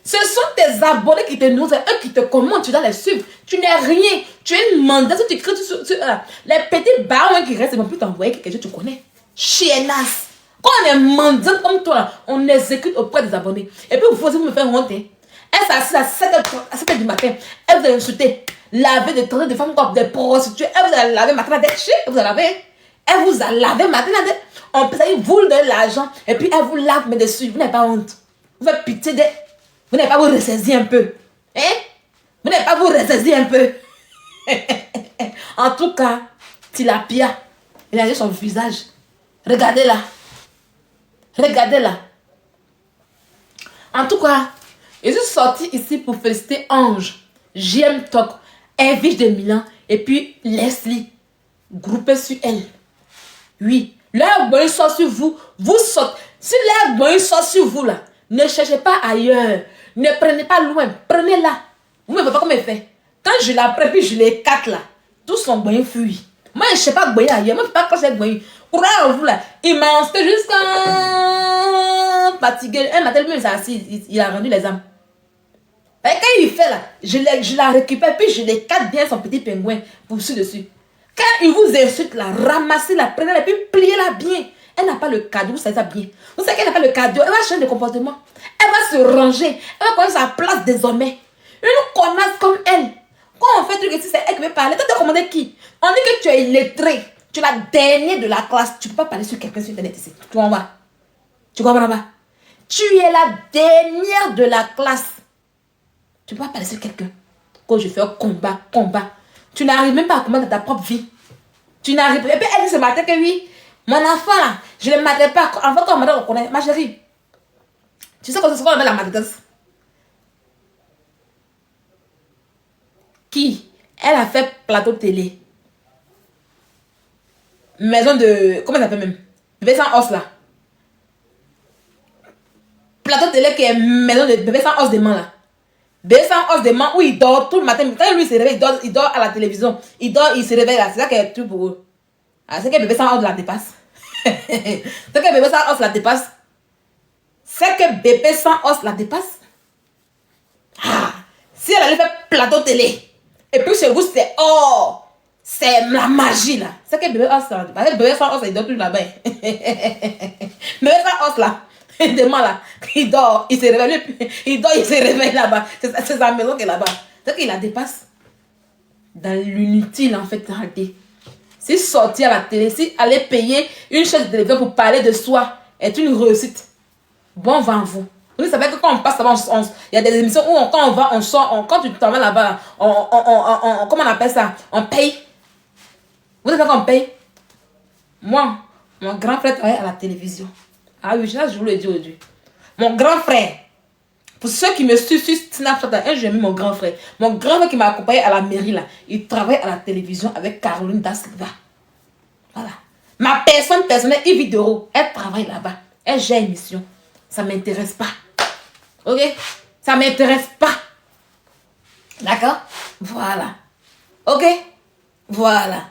Ce sont tes abonnés qui te nourrissent, c'est eux qui te commandent, tu dois les suivre. Tu n'es rien. Tu es une mendasse, tu crées sur les petits barons qui restent, ils vont plus t'envoyer quelque chose que tu connais. Chienasse. Quand on est mendiant comme toi, là, on exécute auprès des abonnés. Et puis vous me faire honte. Elle s'assied à 7h du matin. Elle vous a insulté. Laver des traits de femmes comme des prostituées. Elle vous a lavé matin des chiens. Elle vous a lavé. Elle vous a lavé matin. On peut vous donner l'argent. Et puis elle vous lave mais dessus. Vous n'avez pas honte. Vous faites pitié de... Vous n'avez pas vous ressaisir un peu. Hein? Vous n'avez pas vous ressaisir un peu. En tout cas, Tilapia, il a son visage. Regardez-la. Regardez-la. En tout cas, je suis sortie ici pour féliciter Ange, JM Talk, Evige de Milan et puis Leslie, groupé sur elle. Oui, leur bonne sort sur vous, vous sortez. Si leur bonne sort sur vous là, ne cherchez pas ailleurs. Ne prenez pas loin, prenez-la. Vous ne voyez pas comment elle fait. Quand je la prends, puis je l'écarte là, tout son bain fuit. Moi, je ne sais pas boyer ailleurs. Moi, je ne sais pas quand c'est boyer. Courage à vous là. Il m'a inscrit jusqu'à fatigué. Un matin, lui, il s'est assis. Il a rendu les âmes. Et quand il fait là, je la récupère, puis je l'écarte bien son petit pingouin pour dessus. Quand il vous insulte là, ramassez-la, prenez-la, et puis pliez-la bien. Elle n'a pas le cadeau, vous savez ça bien. Vous savez qu'elle n'a pas le cadeau, elle va changer de comportement. Elle va se ranger, elle va prendre sa place désormais. Une connasse comme elle. Quand on fait un truc ici, c'est elle qui veut parler. Tu as commandé qui? On dit que tu es illettré. Tu es la dernière de la classe. Tu ne peux pas parler sur quelqu'un sur Internet ici. Tu comprends pas? Tu comprends pas? Tu es la dernière de la classe. Tu ne peux pas parler sur quelqu'un. Quand je fais un combat. Tu n'arrives même pas à combattre ta propre vie. Tu n'arrives pas. Et puis elle dit ce matin que oui, mon enfant là, je ne le matais pas. Avant qu'on me reconnaisse, ma chérie. Tu sais qu'on se met la maltraitance. Qui? Elle a fait plateau télé. Maison de... Comment ça s'appelle même? Bébé sans os là. Plateau télé qui est maison de bébé sans os de main là. Bébé sans os de main où il dort tout le matin. Quand lui se réveille, il dort à la télévision. Il dort, il se réveille là. C'est ça qui est tout pour eux. Ah, c'est que bébé sans os la dépasse. C'est que bébé sans os la dépasse. C'est que bébé sans os la dépasse. Ah, si elle allait faire plateau télé. Et puis chez vous, c'est oh, c'est la magie là. C'est que bébé os là. Parce que bébé sans os, il dort tout là-bas. Bébé sans os là. Demain là, il dort, il se réveille. Il dort, il se réveille là-bas. C'est sa maison qui est là-bas. C'est qu'il la dépasse. Dans l'inutile en fait, regardez. Si sortir à la télé, si aller payer une chaîne de télévision pour parler de soi est une réussite. Bon vent à vous. Vous savez que quand on passe là-bas, il y a des émissions où quand on va, on sort, quand tu t'en vas là-bas, comment on appelle ça? On paye. Vous savez qu'on paye? Moi, mon grand frère travaille à la télévision. Ah oui, je vous le dis aujourd'hui. Mon grand frère, pour ceux qui me suivent sur Snapchat, j'ai mis mon grand frère. Mon grand frère qui m'a accompagné à la mairie là, il travaille à la télévision avec Caroline Da Silva. Voilà. Ma personne personnelle, Yves Doro, elle travaille là-bas. Elle gère une mission. Ça ne m'intéresse pas. Ok? Ça ne m'intéresse pas. D'accord? Voilà. Ok? Voilà.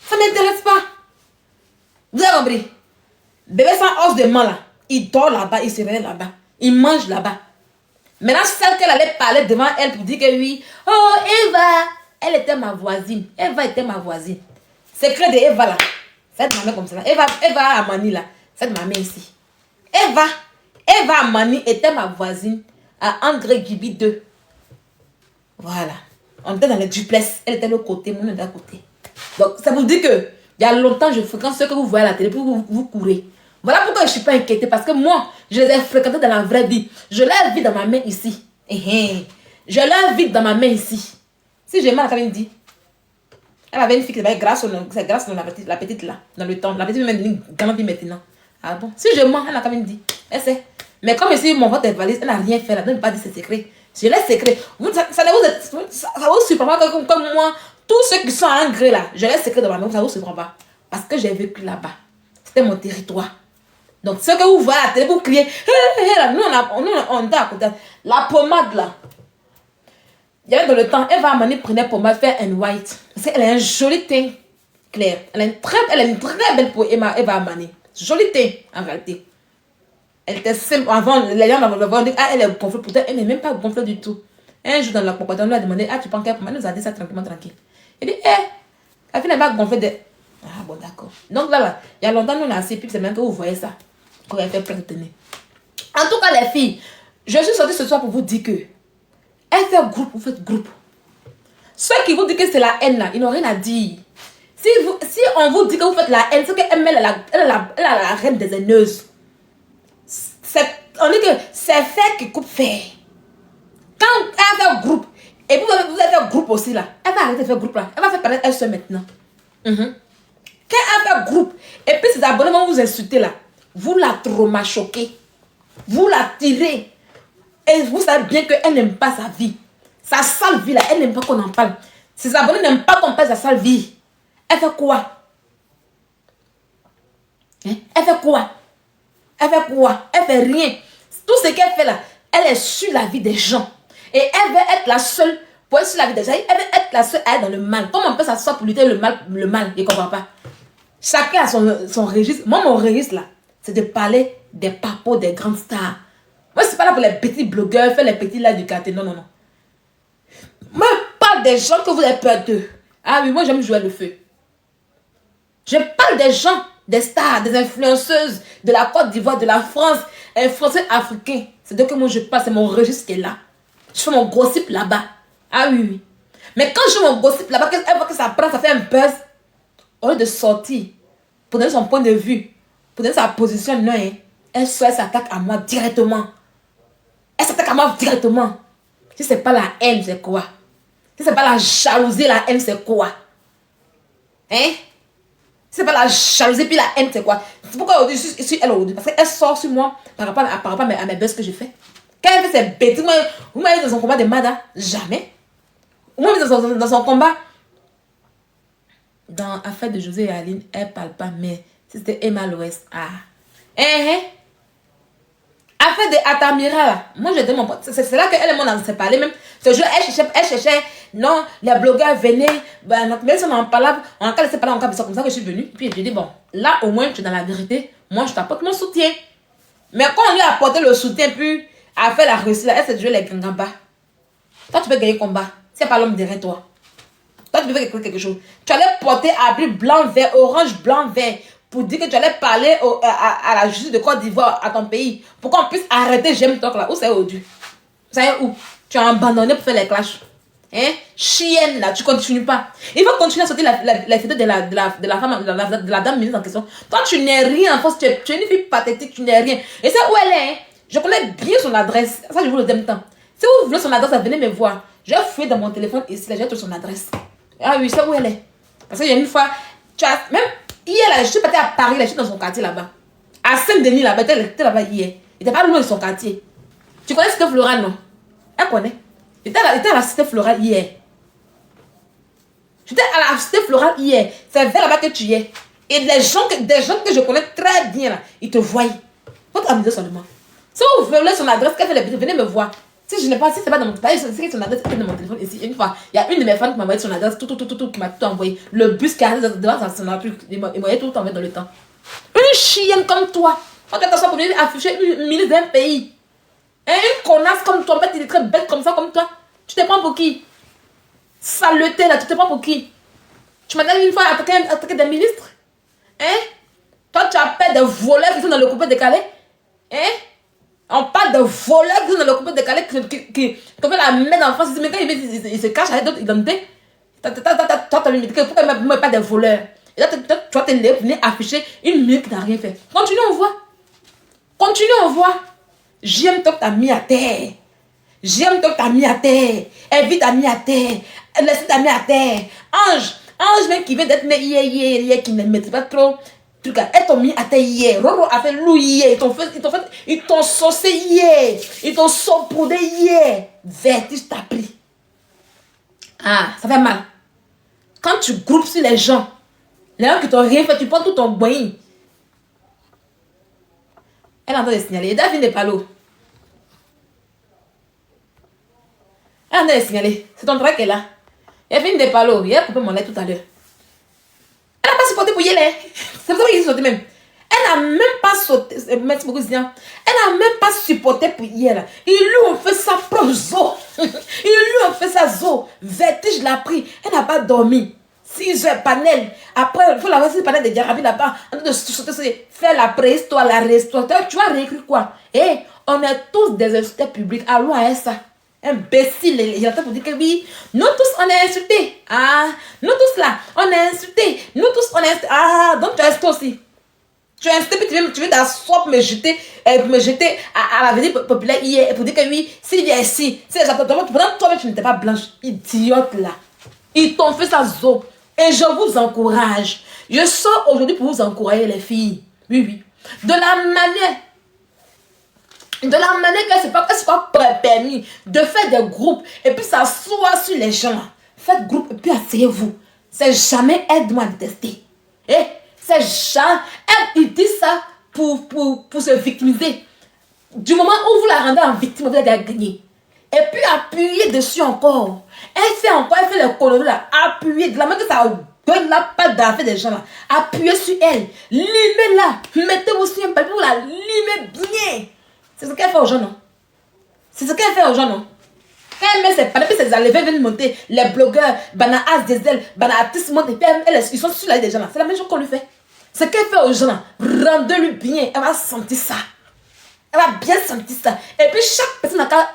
Ça ne m'intéresse pas. Vous avez compris? Bébé sans os de main là, il dort là-bas, il se réveille là-bas. Il mange là-bas. Maintenant, celle qu'elle allait parler devant elle pour dire que oui, oh Eva, elle était ma voisine. Eva était ma voisine. Secret de Eva là. Cette maman comme ça là. Eva Amani là. Cette maman ici. Eva Amani était ma voisine à André Gibi 2. Voilà. On était dans le duplex. Elle était de l'autre côté, moi on était à côté. Donc ça vous dit que il y a longtemps je fréquente ceux que vous voyez à la télé pour vous courez. Voilà pourquoi je ne suis pas inquiétée. Parce que moi, je les ai fréquentés dans la vraie vie. Je leur vis dans ma main ici. Je leur vis dans ma main ici. Si j'ai mal, elle me dit. Elle avait une fille qui s'appelait grâce la petite là. Dans le temps. La petite même grandit maintenant. Ah bon? Si je mens, elle a quand même dit. Elle sait. Mais comme ici, mon vote est valise, elle n'a rien fait là. Elle n'a pas dit ses secrets. Je laisse secret. Ça vous surprend pas comme moi. Tous ceux qui sont à un gré là, je laisse secret dans ma main. Ça vous surprend pas. Parce que j'ai vécu là-bas. C'était mon territoire. Donc, ce que vous voyez à la télé, vous criez, nous, on est à côté. La pommade, là. Il y avait dans le temps, Eva Amani prenait pommade, faire un white. Parce qu'elle a un joli teint clair. Elle a une très belle peau, Eva Amani. Joli teint, en réalité. Elle était simple. Avant, les gens m'avaient dit, elle est gonflée. Pourtant, elle n'est même pas gonflée du tout. Un jour, dans la compagnie, on lui a demandé, tu prends quelle pommade? Elle nous a dit ça tranquillement, tranquille. Il dit, la fille n'est pas gonflée de... Ah bon, d'accord. Donc là, il y a longtemps, nous, on a assez, puis c'est même que vous voyez ça. Quand elle fait plein de tenir. En tout cas, les filles, je suis sortie ce soir pour vous dire que elle fait groupe, vous faites groupe. Ceux qui vous disent que c'est la haine là, ils n'ont rien à dire. Si on vous dit que vous faites la haine, c'est qu'elle est la reine des haineuses. On dit que c'est fait qui coupe fer. Quand elle fait groupe, et vous allez faire groupe aussi là, elle va arrêter de faire groupe là. Elle va faire paraître elle seule maintenant. Quand elle fait groupe, et puis ses abonnés vont vous insulter là. Vous la trauma-choquez. Vous la tirez. Et vous savez bien qu'elle n'aime pas sa vie. Sa sale vie là, elle n'aime pas qu'on en parle. Ses abonnés n'aiment pas qu'on parle de sa sale vie. Elle fait quoi? Elle fait quoi? Elle fait quoi? Elle fait rien. Tout ce qu'elle fait là, elle est sur la vie des gens. Et elle veut être la seule pour être sur la vie des gens. Elle veut être la seule à être dans le mal. Comment on peut s'asseoir pour lutter le mal? Je ne comprends pas. Chacun a son registre. Moi, mon registre, là, c'est de parler des papos, des grandes stars. Moi, c'est pas là pour les petits blogueurs, faire les petits lives du quartier. Non, non, non. Moi, je parle des gens que vous avez peur d'eux. Ah oui, moi, j'aime jouer le feu. Je parle des gens, des stars, des influenceuses de la Côte d'Ivoire, de la France, un Français africain. C'est de que moi, je parle, c'est mon registre qui est là. Je fais mon gossip là-bas. Ah oui, oui. Mais quand je fais mon gossip là-bas, elle voit que ça prend, ça fait un buzz. Au lieu de sortir, pour donner son point de vue, pour donner sa position, non, hein, elle s'attaque à moi directement. Elle s'attaque à moi directement. Si c'est pas la haine, c'est quoi? Si c'est pas la jalousie, la haine, c'est quoi? Hein? Si c'est pas la jalousie, puis la haine, c'est quoi? C'est pourquoi aujourd'hui, je suis elle aujourd'hui. Parce qu'elle sort sur moi par rapport à mes buzz que je fais. Quand elle fait ses bêtises, vous m'avez dit dans son combat de Mada? Jamais. Vous m'avez dit dans son combat. Dans l'affaire de José et Aline, elle parle pas, mais c'était Emma Loès. Ah. Affaire de Atamira, là. Moi, j'ai dit mon pote. C'est là qu'elle et moi, on s'est parlé même. Ce jour, elle cherchait. Non, les blogueurs venaient. Ben, même si on en parlait, on a laissé parler encore. C'est comme ça que je suis venue. Puis j'ai dit, bon, là, au moins, tu es dans la vérité. Moi, je t'apporte mon soutien. Mais quand on lui a apporté le soutien, puis a fait la réussite, elle s'est jouée les gangamba. Toi, tu peux gagner combat. C'est pas l'homme derrière toi. Toi, tu peux faire quelque chose. Tu allais porter habit blanc, vert, orange, blanc, vert. Pour dire que tu allais parler à la justice de Côte d'Ivoire, à ton pays. Pour qu'on puisse arrêter J'aime Talk là. Où c'est aujourd'hui? Ça y est où? Tu as abandonné pour faire les clashs. Hein? Chienne là, tu continues pas. Il faut continuer à sortir la photo de la femme, de la dame ministre en question. Toi, tu n'es rien en France. Tu es une fille pathétique, tu n'es rien. Et c'est où elle est? Hein? Je connais bien son adresse. Ça, je vous le dis en même temps. Si vous voulez son adresse, venez me voir. Je vais fouiller dans mon téléphone ici, là, j'ai trouvé son adresse. Ah oui, c'est où elle est. Parce qu'il y a une fois, tu as même. Hier, là, je suis partie à Paris, là, je suis dans son quartier là-bas. À Saint-Denis, là-bas, elle était là-bas hier. Il n'était pas loin de son quartier. Tu connais Cité Floral, non? Elle connaît. Il était à la Cité Floral hier. J'étais à la Cité Floral hier. C'est vers là-bas que tu y es. Et des gens que je connais très bien, là, ils te voient. Votre amuseur seulement. Si vous voulez son adresse, qu'elle fait les vidéos, venez me voir. Si je n'ai pas, si c'est pas dans mon téléphone, c'est son adresse, c'est dans mon téléphone ici. Une fois, il y a une de mes fans qui m'a envoyé son adresse, qui m'a tout envoyé. Le bus qui arrive devant son truc, il m'a tout envoyé dans le temps. Une chienne comme toi, quand tu as pour venir afficher une ministre d'un pays. Et une connasse comme toi, en fait, il est très bête comme ça, comme toi. Tu te prends pour qui? Saleté là, tu te prends pour qui? Tu m'as dit une fois attaquer des ministres? Hein? Toi, tu appelles des voleurs qui sont dans le coupé décalé? Hein? On parle de voleurs qui sont dans le coupé décalé qui fait la main en France. Mais quand il se cache avec d'autres identités, toi, tu me dis pourquoi il ne pas des voleurs? Et là, tu vas te lever pour venir afficher une minute qui n'a rien fait. Continue, on voit. Continue, on voit. J'aime toi que t'as mis à terre. J'aime toi que t'as mis à terre. Evie t'a mis à terre. Laisse t'a mis à terre. Ange même qui vient d'être né hier, qui ne maîtrise pas trop. Elles t'ont mis à terre hier. Roro a fait loup hier. Ils t'ont saucé hier. Ils t'ont saupoudé hier. Vertige t'a pris. Ah, ça fait mal. Quand tu groupes sur les gens qui t'ont rien fait, tu prends tout ton boing. Elle est en train de signaler. David n'est pas là. Elle est en train de signaler. C'est ton travail qu'elle a. Elle vient de pas là. Elle a coupé mon lait tout à l'heure. Elle n'a pas supporté pour y aller. C'est pour ça qu'il est sauté même. Elle n'a même pas sauté. Merci beaucoup, Zian. Elle n'a même pas supporté pour y aller. Ils lui ont fait sa propre zo. Ils lui ont fait sa zo. Vertige l'a pris. Elle n'a pas dormi. 6 heures panel. Après, il faut la voir 6 panel de Diarabi là-bas. En train de sauter, faire la préhistoire, la restauration. Tu vas réécrire quoi? Eh, on est tous des insultés publics. Allons à ça. Imbécile, il est pour dire que oui, nous tous on est insultés. Ah, nous tous là, on est insultés. Nous tous on est insultés. Ah, donc tu es insulté aussi. Tu es insulté, puis tu veux d'asseoir pour me jeter à la vie populaire hier pour dire que oui, s'il vient ici, c'est pendant toi tu n'étais pas blanche, idiote là. Ils t'ont fait ça zo. Et je vous encourage. Je sors aujourd'hui pour vous encourager les filles. Oui, oui. De la manière qu'elle ne soit pas permis de faire des groupes et puis s'asseoir sur les gens. Faites groupe et puis asseyez-vous. C'est jamais aide-moi à détester. C'est jamais. Il dit ça pour se victimiser. Du moment où vous la rendez en victime, vous allez gagner. Et puis appuyer dessus encore. Elle fait les conneries là. Appuyer, de la main que ça donne la patte d'affaire des gens là. Appuyez sur elle. Limez-la. Mettez-vous sur un papier pour la limer bien. C'est ce qu'elle fait aux gens, non? C'est ce qu'elle fait aux gens, non? Quand elle met ses panneaux, puis ses enlevés viennent monter. Les blogueurs, Bana As, Diesel, Bana Artiste montent. Et puis ils sont sur la vie des gens là. C'est la même chose qu'on lui fait. Ce qu'elle fait aux gens là, rendez-lui bien. Elle va sentir ça. Elle va bien sentir ça. Et puis chaque personne a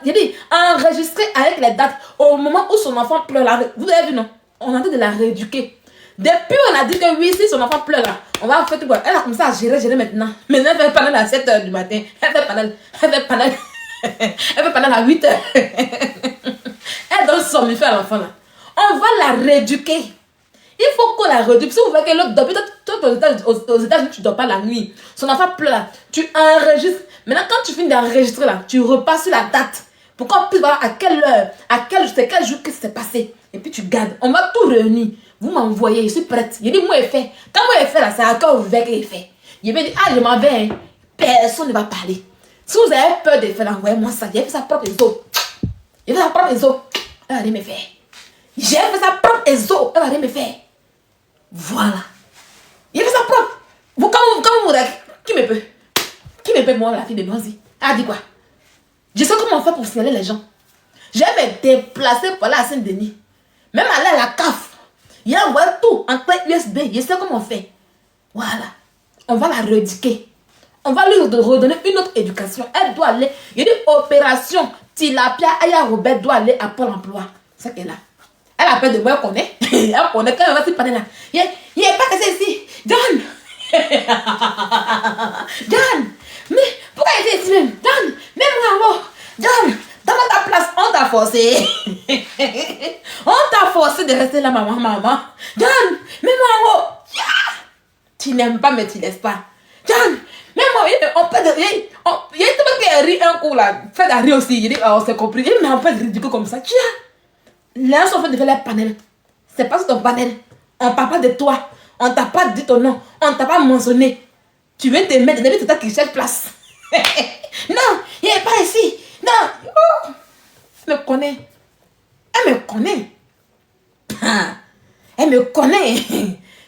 enregistré avec les dates au moment où son enfant pleure là. Vous avez vu, non? On a dit de la rééduquer. Depuis on a dit que oui, si son enfant pleure là, on va faire tout. Elle a commencé à gérer maintenant. Maintenant elle fait panel à 7h du matin. Elle fait panel. Elle fait panel à 8h. Elle donne son mifé à l'enfant là. On va la rééduquer. Il faut qu'on la réduise. Si vous voyez que l'autre dort, aux États-Unis, tu ne dors pas la nuit. Son enfant pleure là. Tu enregistres. Maintenant, quand tu finis d'enregistrer là, tu repasses sur la date. Pour qu'on puisse voir à quelle heure, quel jour que c'est passé. Et puis tu gardes. On va tout réunir. Vous m'envoyez, je suis prête. Il dit, moi, il fait. Quand moi, il fait là, c'est à cœur ouvert qu'il fait. Il va dire, ah, je m'en vais. Hein. Personne ne va parler. Si vous avez peur de faire, envoyez-moi ça. Il a fait sa propre exo. Il a fait sa propre exo. Elle va rien me faire. J'ai fait sa propre exo. Elle va rien me faire. Voilà. Il a fait sa propre. Vous, quand vous qui me peut? Qui me peut, moi, la fille de Noisy? Elle a dit quoi? Je sais comment on fait pour signaler les gens. Je vais me déplacer pour aller à Saint-Denis. Même aller à la CAF. Il y a tout en clé USB. Je sais comment on fait. Voilà. On va la rééduquer. On va lui redonner une autre éducation. Elle doit aller. Il y a une opération. Tilapia Aya Robert doit aller à Pôle emploi. C'est qu'elle a. Elle a peur de moi, elle connaît. Elle connaît quand elle va se parler là. Il n'est pas que c'est ici. John. John. Mais pourquoi il était ici même? John. Même moi. John. Dans ta place, on t'a forcé. On t'a forcé de rester là, maman. John. Même moi. Tu n'aimes pas, mais tu laisses pas. John. Même moi, on peut. Il y a tout le monde qui a ri un coup là. Fait de rire aussi. Il dit, oh, c'est compris. Il m'a fait ridicule comme ça. Tiens. Là, on fait de faire les panels. C'est pas sur ton panel. On ne parle pas de toi. On t'a pas dit ton nom. On t'a pas mentionné. Tu veux te mettre de c'est toi qui cherche place. Non, il n'est pas ici. Non. Oh. Elle me connaît. Elle me connaît. Elle me connaît.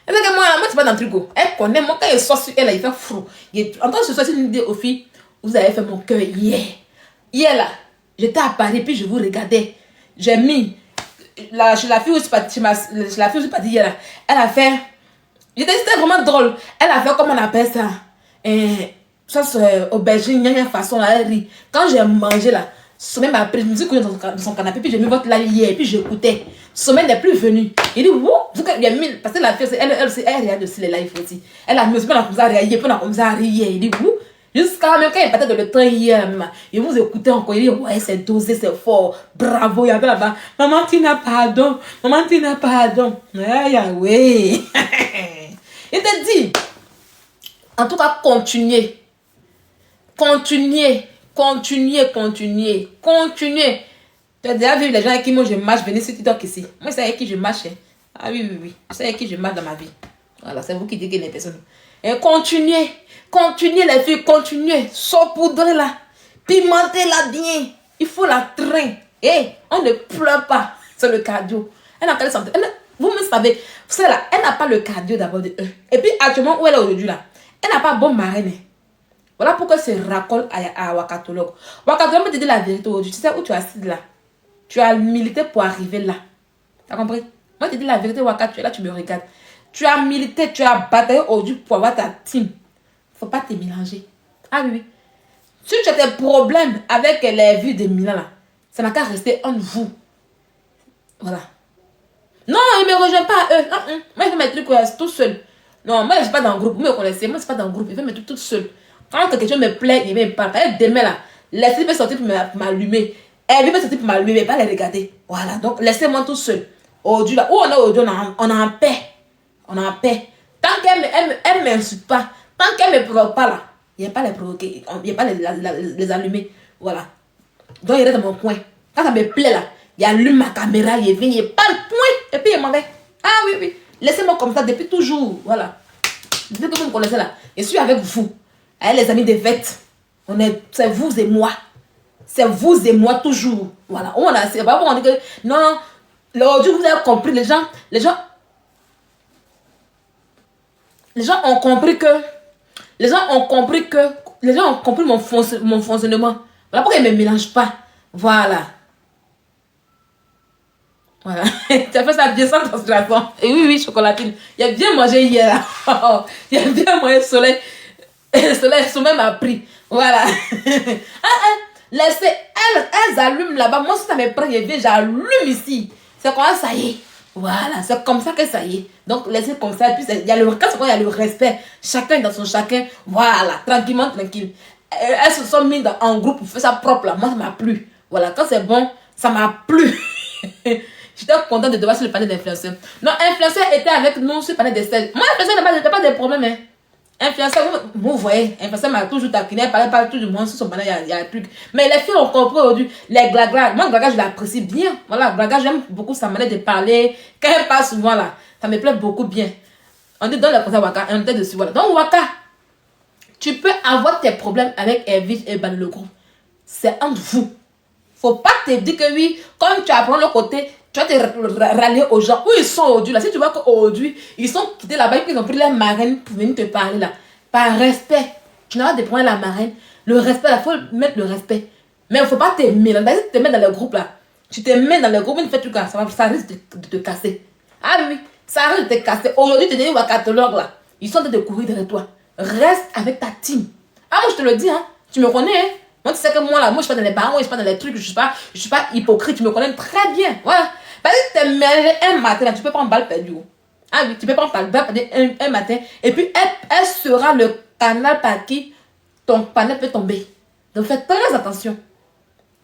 Elle dit que moi, c'est pas dans le truc. Elle connaît. Moi, quand elle sort sur elle, il fait fou. En tant que je suis une idée aux filles, vous avez fait mon cœur hier. Hier là, j'étais à Paris, puis je vous regardais. J'ai mis. La fille où je suis partie hier là, elle a fait. C'était vraiment drôle. Elle a fait, comment on appelle ça? Sauce aubergine, il y a une façon là, elle rit. Quand j'ai mangé là, Sommet m'a pris, je me suis couché dans son canapé, puis j'ai mis votre là hier, puis j'écoutais. Sommet n'est plus venu. Il dit, wouh, parce que la fille, elle regarde aussi les lives aussi. Elle a mis aussi, puis on a commencé à rire, puis on a commencé à rire. Il dit, wouh, jusqu'à même quand il partait dans le train hier, et vous écoutez encore, il dit, ouais, c'est dosé, c'est fort, bravo, il y avait là-bas, maman, tu n'as pardon, maman, tu n'as pardon. Aïe, ouais. Il te dit, en tout cas, continuez. Continuez. Tu as déjà vu les gens avec qui moi je marche, venez sur TikTok ici. Moi, c'est avec qui je marche. Ah oui. C'est avec qui je marche dans ma vie. Voilà, c'est vous qui dites qu'il y a des personnes. Et continuez les filles, continuez. Saupoudrez-la. Pimentez-la bien. Il faut la traîner. Et on ne pleure pas. C'est le cardio. Elle n'a pas de santé. Vous me savez, là, elle n'a pas le cardio d'abord de eux. Et puis actuellement, où elle est aujourd'hui là, elle n'a pas bon marraine. Voilà pourquoi c'est racole à Wakatologue. Wakatologue te dit la vérité aujourd'hui. Tu sais où tu es assis là. Tu as milité pour arriver là. Tu as compris? Moi, je te dis la vérité, Waka, tu es là, tu me regardes. Tu as milité, tu as bataillé aujourd'hui pour avoir ta team. Il ne faut pas te mélanger. Ah oui. Si tu as des problèmes avec les vues de Milan là, ça n'a qu'à rester entre vous. Voilà. Non, ils ne me rejoignent pas eux. Moi, je fais mes trucs tout seul. Non, moi, je ne suis pas dans le groupe. Vous me connaissez. Moi, je ne suis pas dans le groupe. Je fais mes trucs tout seul. Quand quelque chose me plaît, il me parle. Demain là, laissez-moi sortir pour m'allumer. Elle veut sortir pour m'allumer, mais pas les regarder. Voilà, donc laissez-moi tout seul. Aujourd'hui là, où on est aujourd'hui, on est en paix. On est en paix. Tant qu'elle ne m'insulte pas, tant qu'elle ne me provoque pas là, il n'y a pas les provoquer, il n'y a pas les allumer. Voilà. Donc il reste dans mon coin. Quand ça me plaît là, il allume ma caméra, il vient, il parle, point, et puis il m'en va. Ah oui. Laissez-moi comme ça depuis toujours. Voilà. Depuis que vous me connaissez là, je suis avec vous. Avec les amis des vêtements. C'est vous et moi. C'est vous et moi toujours. Voilà. C'est pas bon, on dit que non, aujourd'hui vous avez compris, les gens ont compris que les gens ont compris mon fonctionnement. Voilà pourquoi ils ne me mélangent pas. Voilà. Voilà. Tu as fait ça bien sans transpiration. Et oui, chocolatine. Il a bien mangé hier. Il a bien mangé soleil. Le sommeil m'a pris. Voilà. Laissez, elles allument là-bas. Moi, si ça me prend, je viens, j'allume ici. C'est comme ça y est. Voilà, c'est comme ça que ça y est. Donc, laissez comme ça. Et puis, il y a le respect. Chacun dans son chacun. Voilà, tranquillement, tranquille. Elles se sont mises en groupe pour faire ça propre là. Moi, ça m'a plu. Voilà, quand c'est bon, ça m'a plu. J'étais contente de devoir sur le panel d'influenceurs. Non, influenceur était avec nous sur le panel d'Estelle. Moi, influenceur n'a pas de problème. Hein. Influenceur, vous voyez, influenceur m'a toujours taquiné, elle parlait pas tout du monde sur son panel, il y a un truc. Mais les filles ont compris aujourd'hui, les Glaga, moi Glaga je l'apprécie bien. Voilà, Glaga j'aime beaucoup sa manière de parler. Quand elle parle souvent là, ça me plaît beaucoup bien. On dit dans le conseil Waka, on était dessus, voilà. Donc Waka, tu peux avoir tes problèmes avec Evie et Ban le groupe. C'est entre vous. Faut pas te dire que oui, comme tu apprends le côté, tu vas te rallier aux gens. Où ils sont aujourd'hui là? Si tu vois qu'aujourd'hui, ils sont quittés là-bas et qu'ils ont pris la marraine pour venir te parler là. Par respect. Tu n'as pas de problème à la marraine. Le respect, il faut mettre le respect. Mais il ne faut pas te mélanger. Si tu te mets dans le groupe là, tu te mets dans le groupe, une fait tout ça risque de te casser. Ah oui, ça risque de te casser. Aujourd'hui, tu es des wakatologues là. Ils sont en train de courir derrière toi. Reste avec ta team. Ah, moi je te le dis, hein. Tu me connais, hein. Moi, tu sais que moi, là, moi, je suis pas dans les barons, je suis pas dans les trucs, je suis pas hypocrite, tu me connais très bien. Voilà. Parce que tu es mélangé un matin, là, tu peux prendre balle perdue. Ah oui, tu peux prendre balle perdue un matin, et puis elle sera le canal par qui ton panel peut tomber. Donc, fais très attention.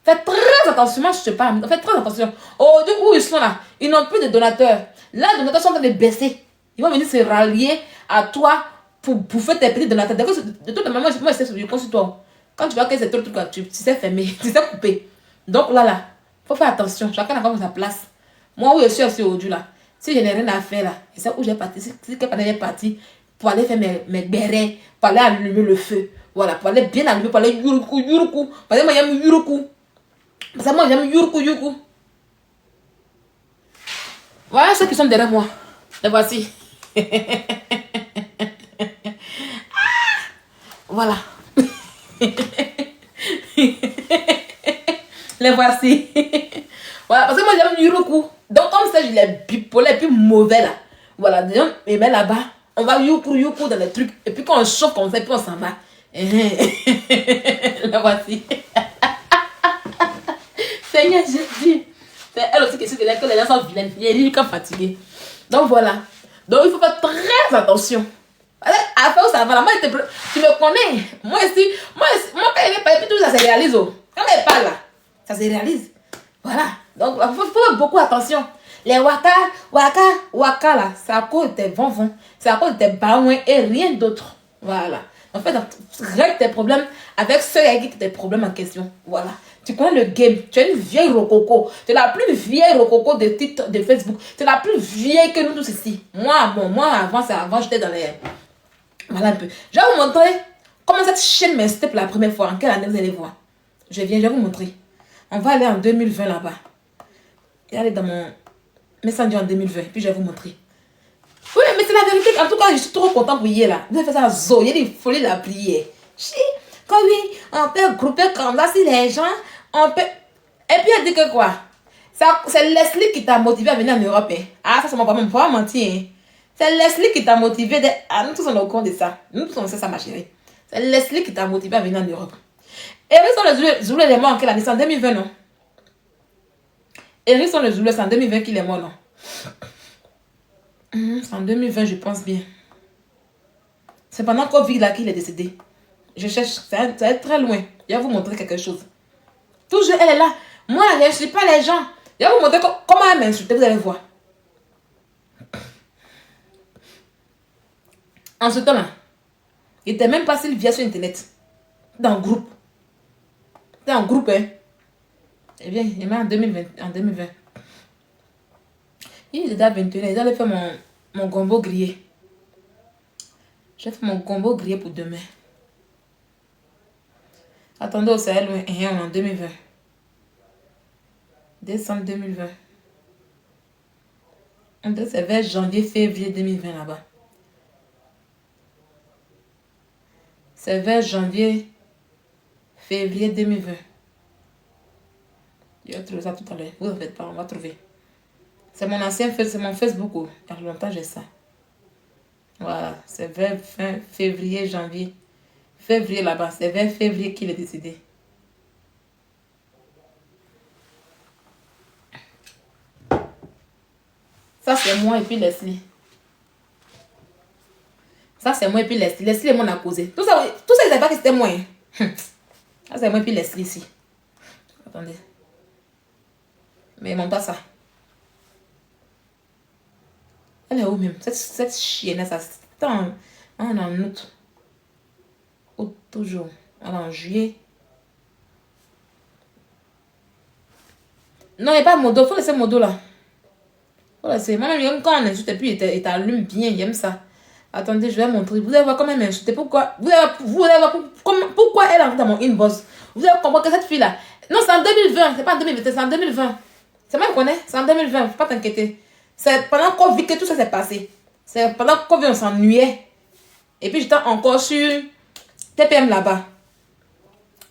Fais très attention, moi, je te parle. Donc, fais très attention. Aujourd'hui, où ils sont là, ils n'ont plus de donateurs. Là, les donateurs sont en train de baisser. Ils vont venir se rallier à toi pour faire tes petits donateurs. De toute manière, moi, je compte sur toi. Quand tu vois que c'est tout le truc, tu sais fermer, tu sais couper. Donc là, faut faire attention. Chacun a comme sa place. Moi, où je suis aussi aujourd'hui là, si je n'ai rien à faire là, et c'est où j'ai parti, si quelqu'un est parti pour aller faire mes bérets, pour aller allumer le feu. Voilà, pour aller bien allumer, pour aller yuruku. Parce que moi, j'aime yuruku. Parce que moi, j'aime yuruku. Voilà ceux qui sont derrière moi. Les voici. Voilà. Les voici. Voilà, parce que moi j'aime yuruku. Donc comme ça, je les bipolaire et puis mauvais là. Voilà, déjà, et bien là-bas, on va yuruku dans les trucs. Et puis quand on chauffe comme ça, et puis on s'en va. Les voici. Seigneur Jésus. C'est elle aussi qui sait que les gens sont vilaines. Il est quand fatigué. Donc voilà. Donc il faut faire très attention. Après, ça va. Moi, tu me connais. Moi, quand il est pas, et puis tout ça se réalise. Quand il parle là, ça se réalise. Voilà. Donc, il faut faire beaucoup attention. Les waka là, c'est à cause de tes vents. C'est à cause de tes baouins et rien d'autre. Voilà. En fait, règle tes problèmes avec ceux qui ont tes problèmes en question. Voilà. Tu connais le game. Tu es une vieille rococo. Tu es la plus vieille rococo de Facebook. Tu es la plus vieille que nous tous ici. Moi, avant, j'étais dans les... Voilà un peu. Je vais vous montrer comment cette chaîne m'installe pour la première fois. En quelle année vous allez voir. Je vais vous montrer. On va aller en 2020 là-bas. Et aller dans mon Messenger en 2020. Puis je vais vous montrer. Oui, mais c'est la vérité. En tout cas, je suis trop content pour hier là. Vous avez fait ça à Zo. Il y a des folies de la prière. Comme oui, on peut grouper comme ça si les gens. On peut. Et puis elle dit que quoi? C'est Leslie qui t'a motivé à venir en Europe. Hein. Ah, ça, c'est mon problème. Faut pas mentir. Hein. C'est Leslie qui t'a motivé. Ah, nous tous on est au courant de ça. Nous tous on sait ça, ma chérie. C'est Leslie qui t'a motivé à venir en Europe. Et oui, sont les Zoulous, les morts en quelle année? C'est en 2020, non? Eric sont les Zoulous, c'est en 2020 qu'il est mort, non? C'est en 2020, je pense bien. C'est pendant Covid là qu'il est décédé. Je cherche, ça va être très loin. Je vais vous montrer quelque chose. Toujours, elle est là. Moi, je ne suis pas les gens. Je vais vous montrer comment elle m'insulte, vous allez voir. En ce temps-là, il n'était même pas Sylvia sur Internet. Dans le groupe. Dans un groupe, hein. Eh bien, il m'a en 2020. Il était à 21 ans. J'allais faire mon gombo grillé. Je vais faire mon gombo grillé pour demain. Attendez, au Sahel, on est en 2020. Décembre 2020. C'est vers janvier, février 2020 là-bas. C'est vers janvier, février 2020. Je vais trouver ça tout à l'heure. Vous ne faites pas, on va trouver. C'est mon ancien c'est mon Facebook. Oh. Il y a longtemps, j'ai ça. Voilà, c'est vers fin février, janvier. Février là-bas, c'est vers février qu'il est décédé. Ça, c'est moi et puis Leslie. Ça, c'est moi et puis Leslie. Leslie et moi, on a causé. Tout ça, ils savaient pas que c'était moi. Hein. Ça, c'est moi et puis Leslie ici. Attendez. Mais ils m'ont pas ça. Elle est où même? Cette chienne, ça, c'est en août. Août, toujours. Elle est en juillet. Non, il n'y a pas Modo. Il faut laisser Modo là. Moi-même, j'aime quand on insulte et puis il t'allume bien. J'aime ça. Attendez, je vais montrer. Vous allez voir comment elle m'a insulté. Pourquoi? Vous allez voir pourquoi elle entre dans mon inbox. Vous allez comprendre que cette fille-là. Non, c'est en 2020. C'est pas en 2020, c'est en 2020. C'est moi qui connais. C'est en 2020. Faut pas t'inquiéter. C'est pendant Covid que tout ça s'est passé. C'est pendant Covid on s'ennuyait. Et puis j'étais encore sur TPM là-bas.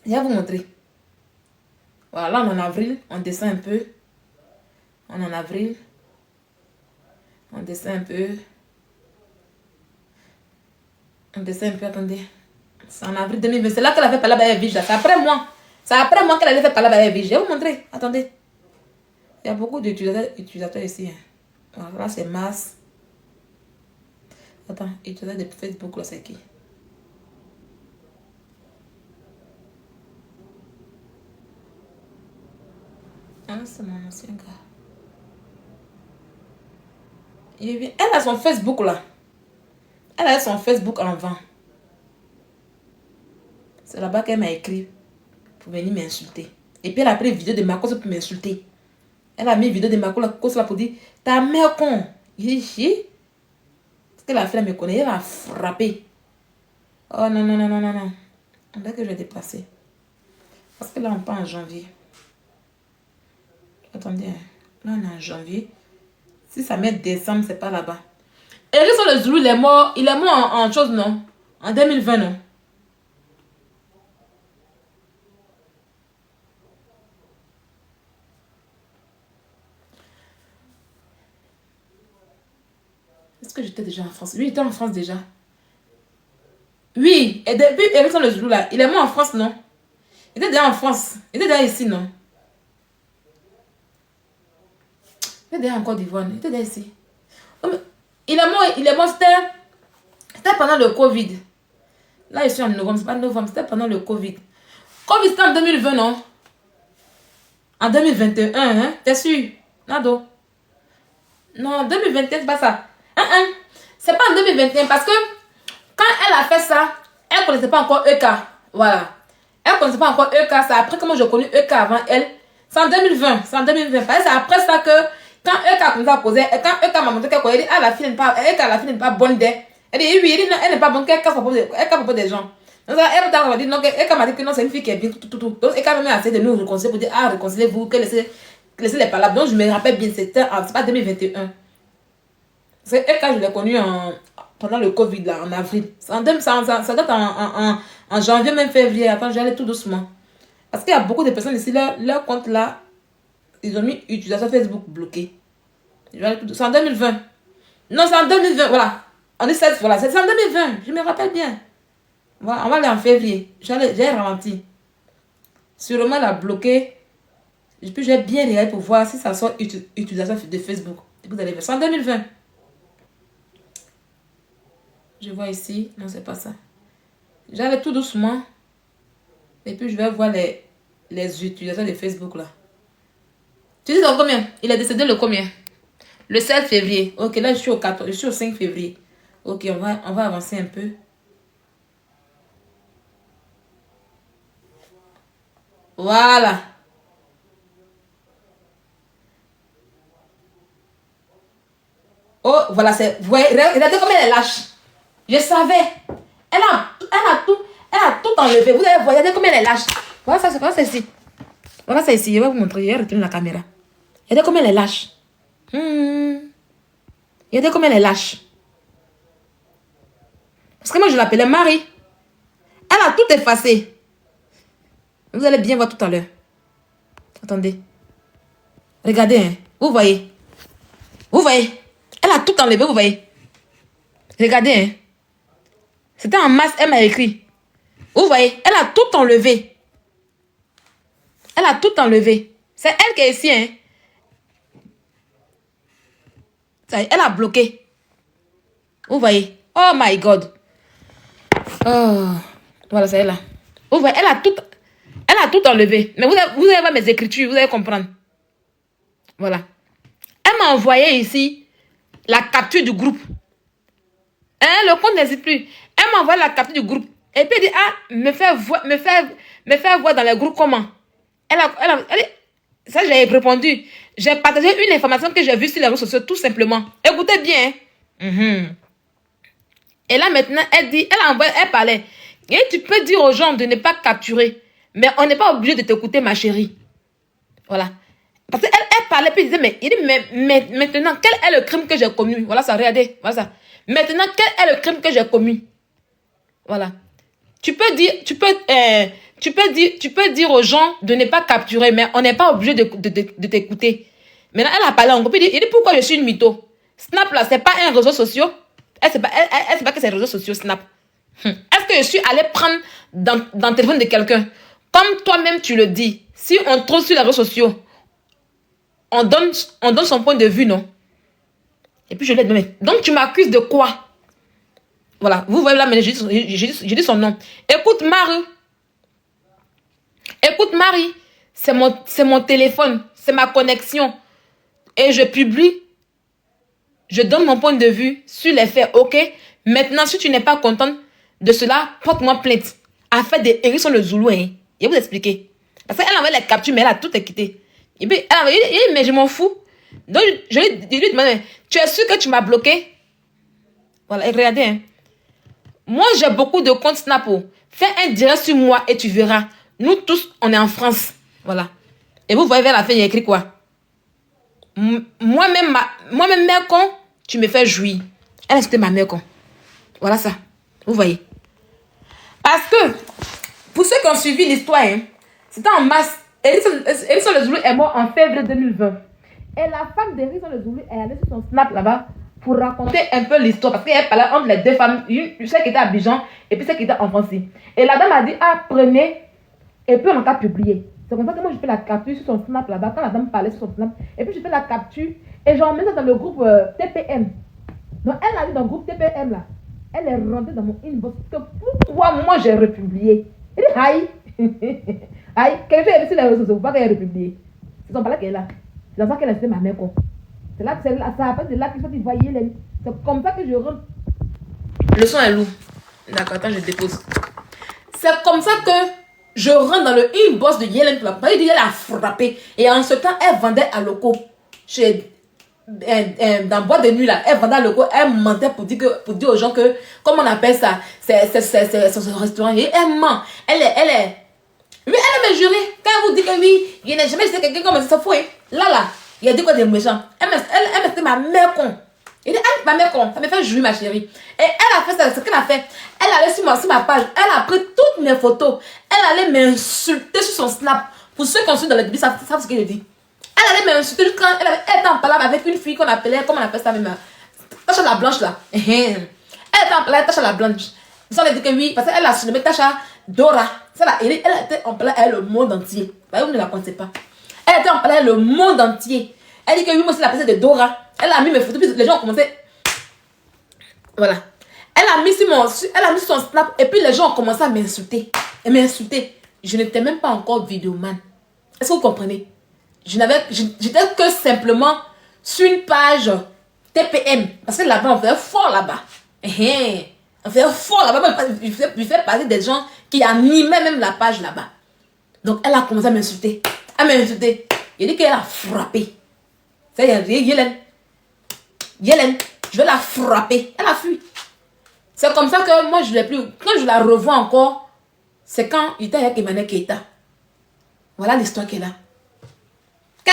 Je vais vous montrer. Voilà, là on est en avril. On descend un peu. On est en avril. On descend un peu. On descend un peu, attendez. C'est en avril 2020. C'est là qu'elle a fait parler à Vige. C'est après moi. C'est après moi qu'elle a fait parler à Vige. Je vais vous montrer. Attendez. Il y a beaucoup d'utilisateurs ici. Hein. Voilà, là c'est Mars. Attends, utilisateur de Facebook, là c'est qui? Ah, c'est mon ancien gars. Elle a son Facebook là. Elle a son Facebook en vent. C'est là-bas qu'elle m'a écrit pour venir m'insulter. Et puis elle a pris une vidéo de Marcos pour m'insulter. Elle a mis une vidéo de Marcos là pour dire ta mère con. Il dit chier. Parce que la fille me connaît, elle a frappé. Oh non, non, non, non, non, non. On dirait que je vais déplacer. Parce que là on part en janvier. Attendez, là on est en janvier. Si ça met décembre, c'est pas là-bas. Et sur le Zoulou, il est mort en chose, non? En 2020, non? Est-ce que j'étais déjà en France? Lui, il était en France déjà. Oui, et depuis Ericsson le Zoulou, là, il est mort en France, non? Il était déjà en France. Il était déjà ici, non? Il était déjà en Côte d'Ivoire, il était déjà ici. Il est mort, c'était pendant le Covid. Là, je suis en novembre, c'est pas novembre, c'était pendant le Covid. Covid, c'était en 2020, non? En 2021, hein? T'es sûr? Nado? Non, 2021, c'est pas ça. C'est pas en 2021 parce que quand elle a fait ça, elle connaissait pas encore EK. Voilà. Elle connaissait pas encore EK. C'est après que moi j'ai connu EK avant elle. C'est en 2020. C'est en 2020. Parce que c'est après ça que quand EK a commencé à poser, et quand EK m'a montré qu'elle connaît, la fille n'est pas bonne d'elle. Elle dit oui, elle n'est pas bonne, qu'elle propose des gens. Donc elle m'a dit non, EK m'a dit que non, c'est une fille qui est bien tout. Donc EK m'a essayé de nous réconcilier pour dire réconciliez-vous, que laissez les palabres. Donc je me rappelle bien, c'est pas 2021. C'est elle quand je l'ai connue pendant le Covid là, en avril. Ça date en janvier, même février. Attends, j'allais tout doucement. Parce qu'il y a beaucoup de personnes ici, leur compte là, ils ont mis utilisation Facebook bloqué. C'est en 2020. Non, c'est en 2020, voilà. On est 16, voilà, c'est en 2020. Je me rappelle bien. Voilà, on va aller en février. J'ai ralenti. Sûrement la bloqué. Et puis j'ai bien regardé pour voir si ça sort utilisation de Facebook. Et vous allez voir, c'est en 2020. Je vois ici. Non, c'est pas ça. J'allais tout doucement. Et puis je vais voir les utilisateurs de Facebook là. Tu dis dans combien? Il est décédé le combien? Le 7 février. Ok, là je suis au 14, je suis au 5 février. Ok, on va avancer un peu. Voilà. Oh, voilà, c'est... Vous voyez, regardez comment elle est lâche. Je savais. Elle a a tout enlevé. Vous allez voir, regardez comment elle est lâche. Voilà ça, voilà ça ici. Voilà ça ici, je vais vous montrer. Je vais retourner la caméra. Regardez comment elle est lâche. Regardez comment elle est lâche. Parce que moi, je l'appelais Marie. Elle a tout effacé. Vous allez bien voir tout à l'heure. Attendez. Regardez, hein. Vous voyez. Vous voyez. Elle a tout enlevé, vous voyez. Regardez, hein. C'était en masse, elle m'a écrit. Vous voyez, elle a tout enlevé. Elle a tout enlevé. C'est elle qui est ici, hein. Ça y est, elle a bloqué. Vous voyez. Oh my God. Oh. Voilà, c'est elle là. Vous voyez, elle a tout enlevé. Mais vous allez voir mes écritures, vous allez comprendre. Voilà. Elle m'a envoyé ici la capture du groupe. Hein, le compte n'hésite plus. Elle m'a envoyé la capture du groupe. Et puis elle dit, ah, me faire voir dans le groupe comment. Ça, j'ai répondu. J'ai partagé une information que j'ai vue sur les réseaux sociaux, tout simplement. Écoutez bien. Et là, maintenant, elle parlait. Et tu peux dire aux gens de ne pas capturer. Mais on n'est pas obligé de t'écouter, ma chérie. Voilà. Parce qu'elle parlait, puis elle disait, mais maintenant, quel est le crime que j'ai commis? Voilà ça, regardez. Voilà ça. Maintenant, quel est le crime que j'ai commis? Voilà. Tu peux dire aux gens de ne pas capturer, mais on n'est pas obligé de t'écouter. Maintenant, elle a parlé en groupe. Il dit pourquoi je suis une mytho? Snap, là, c'est pas un réseau social. Elle sait pas que c'est un réseau social, Snap. Est-ce que je suis allée prendre dans le téléphone de quelqu'un? Comme toi-même, tu le dis. Si on trouve sur les réseaux sociaux, on donne son point de vue, non? Et puis je l'ai donné. Donc, tu m'accuses de quoi? Voilà. Vous voyez là, mais j'ai dit son nom. Écoute, Marie. Écoute, Marie. C'est mon téléphone. C'est ma connexion. Et je publie. Je donne mon point de vue sur les faits. OK? Maintenant, si tu n'es pas contente de cela, porte-moi plainte. Afin de hérisson le Zoulou, hein. Je vais vous expliquer. Parce qu'elle avait les captures, mais elle a tout quitté. Et puis, elle avait dit, mais je m'en fous. Donc, je lui demande, tu es sûr que tu m'as bloqué? Voilà, et regardez, hein. Moi, j'ai beaucoup de comptes Snap. Fais un direct sur moi et tu verras. Nous tous, on est en France. Voilà. Et vous voyez vers la fin, il y a écrit quoi? Moi-même, mère con, tu me fais jouir. Elle, c'était ma mère con. Voilà ça. Vous voyez. Parce que, pour ceux qui ont suivi l'histoire, hein, c'était en mars. Hérisson le Zoulou est mort en février 2020. Et la femme d'Hérisson le Zoulou est allée sur son Snap là-bas pour raconter un peu l'histoire. Parce qu'elle parlait entre les deux femmes. Celle qui était à Abidjan et puis celle qui était en France. Et la dame a dit, ah, prenez. Et puis on a publié. C'est comme ça que moi je fais la capture sur son Snap là-bas. Quand la dame parlait sur son Snap. Et puis je fais la capture. Et j'emmène ça dans le groupe TPM. Donc elle a dit dans le groupe TPM là. Elle est rentrée dans mon inbox. Que pourquoi moi j'ai republié? Elle dit, aïe. Aïe, quelqu'un est sur les réseaux sociaux. Pourquoi qu'elle est republiée? C'est son palais qu'elle est là. C'est dans ça qu'elle a fait ma mère con. C'est là que ça appelle de là qu'il faut dire, voyez les. C'est comme ça que je rentre. Le son est lourd. D'accord, attends, je dépose. C'est comme ça que je rentre dans le inbox de Yellen. Elle a frappé. Et en ce temps, elle vendait à loco. Dans boîte de nuit là, elle vendait à loco. Elle mentait pour dire aux gens que, comment on appelle ça, c'est son restaurant. Et elle ment. Elle est. Oui, elle m'a juré. Quand elle vous dit que oui, il n'a jamais dit quelqu'un comme ça, fou. Là, il a dit quoi des méchants. Elle m'a dit ma mère con. Il dit, ah, ma mère con, ça me fait jouir, ma chérie. Et elle a fait ça, ce qu'elle a fait. Elle allait sur ma page, elle a pris toutes mes photos. Elle allait m'insulter sur son Snap. Pour ceux qui ont su dans le début, savent ce qu'elle dit. Elle allait m'insulter quand elle était en parlant avec une fille qu'on appelait, comment on appelle ça même, Tacha la Blanche là. Elle était en parlant, Tacha la Blanche. Ils ont dit que oui, parce qu'elle a surnommé Tacha Dora. Elle était en parlant avec le monde entier. Vous ne la connaissez pas. Elle était en parlant avec le monde entier. Elle dit que oui, moi aussi la personne de Dora. Elle a mis mes photos, puis les gens ont commencé. Voilà. Elle a mis son Snap, et puis les gens ont commencé à m'insulter. Et m'insulter. Je n'étais même pas encore vidéoman. Est-ce que vous comprenez? J'étais que simplement sur une page TPM. Parce que là-bas, on faisait fort là-bas. On faisait fort là-bas. Il fait partie des gens qui animaient même la page là-bas. Donc, elle a commencé à m'insulter. Il dit qu'elle a frappé. C'est Yellen, je vais la frapper. Elle a fui. C'est comme ça que moi, je ne l'ai plus. Quand je la revois encore, c'est quand il était avec Emmanuel Keita. Voilà l'histoire qu'elle a. Quand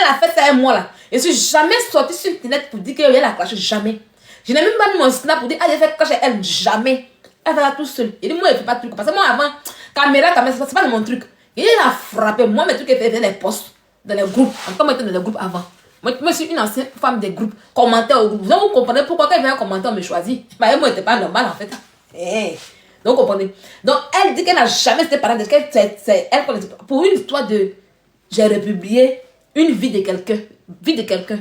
elle a fait ça un mois là, je ne suis jamais sortie sur internet pour dire qu'elle a clashé, jamais. Je n'ai même pas mis mon snap pour dire elle a fait clasher elle, jamais. Elle fait ça tout seule. Il dit moi, elle ne fait pas de truc. Parce que moi avant, caméra, c'est pas de mon truc. Il a frappé. Moi, mes trucs, elle fait les posts dans les groupes. En tout cas, moi, j'étais dans les groupes avant. Moi, je suis une ancienne femme des groupes. Commentaire au groupe. Vous comprenez pourquoi quand il vient commenter, on me choisit. Bah, moi, c'était pas normal en fait. Hey. Donc, vous comprenez. Donc, elle dit qu'elle n'a jamais été parente. C'est elle pour une histoire de. J'ai republié une vie de quelqu'un. Vie de quelqu'un.